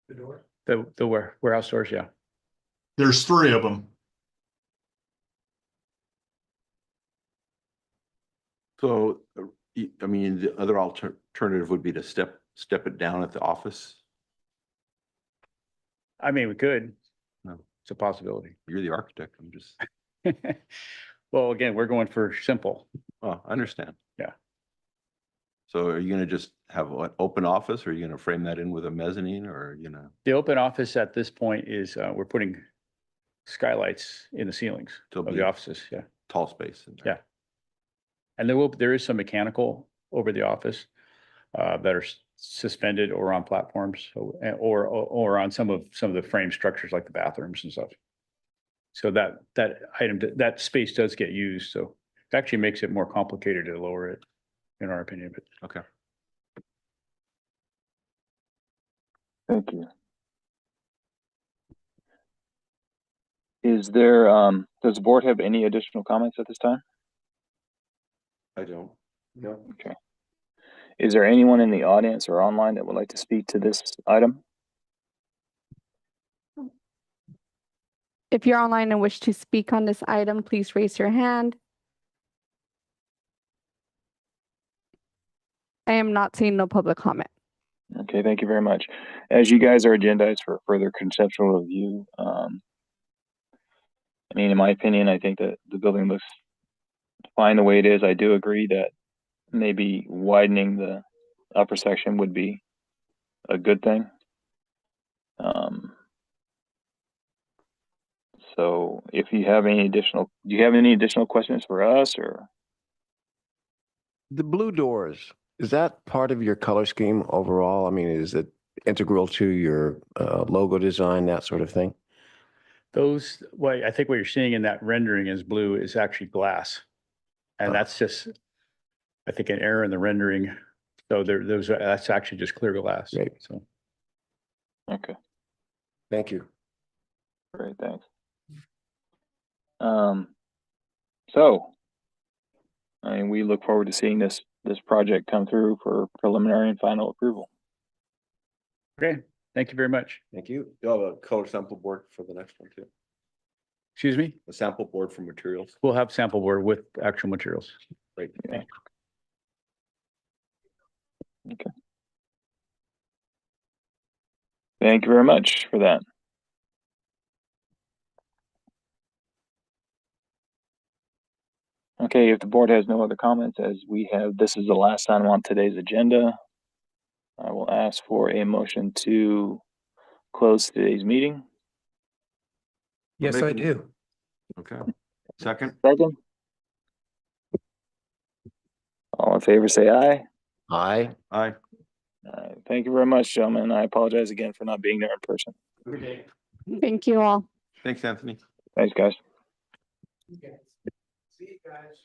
The door? The warehouse doors, yeah. There's 3 of them. So, I mean, the other alternative would be to step it down at the office. I mean, we could. No. It's a possibility. You're the architect. I'm just, Well, again, we're going for simple. oh, I understand. Yeah. So are you gonna just have an open office, or are you gonna frame that in with a mezzanine, or, you know? The open office at this point is, we're putting skylights in the ceilings To of be the offices, yeah. Tall space in there. Yeah. And there is some mechanical over the office that are suspended or on platforms, or on some of the frame structures like the bathrooms and stuff. So that space does get used, so it actually makes it more complicated to lower it, in our opinion, but. Okay. Thank you. Is there, does the board have any additional comments at this time? I don't. No. Okay. Is there anyone in the audience or online that would like to speak to this item? if you're online and wish to speak on this item, please raise your hand. I am not seeing no public comment. Okay, thank you very much. As you guys are agendized for further conceptual review, I mean, in my opinion, I think that the building looks fine the way it is. I do agree that maybe widening the upper section would be a good thing. So if you have any additional, do you have any additional questions for us or? The blue doors, is that part of your color scheme overall? I mean, is it integral to your logo design, that sort of thing? Those, what I think what you're seeing in that rendering is blue is actually glass. And Oh. that's just, I think, an error in the rendering. So that's actually just clear glass. Great. So. Okay, Thank you. great, thanks. So, I mean, we look forward to seeing this project come through for preliminary and final approval. Okay, thank you very much. Thank you. You'll have a color sample board for the next one too. Excuse me? A sample board for materials. We'll have sample board with actual materials. Great. Yeah. Okay. Thank you very much for that. Okay, if the board has no other comments, as we have, this is the last item on today's agenda. I will ask for a motion to close today's meeting. Yes, I do. Okay. Second? Second. All in favor, say aye. Aye. Aye. All right, thank you very much, gentlemen. I apologize again for not being there in person. Good day. Thank you all. Thanks, Anthony. Thanks, guys. See you guys.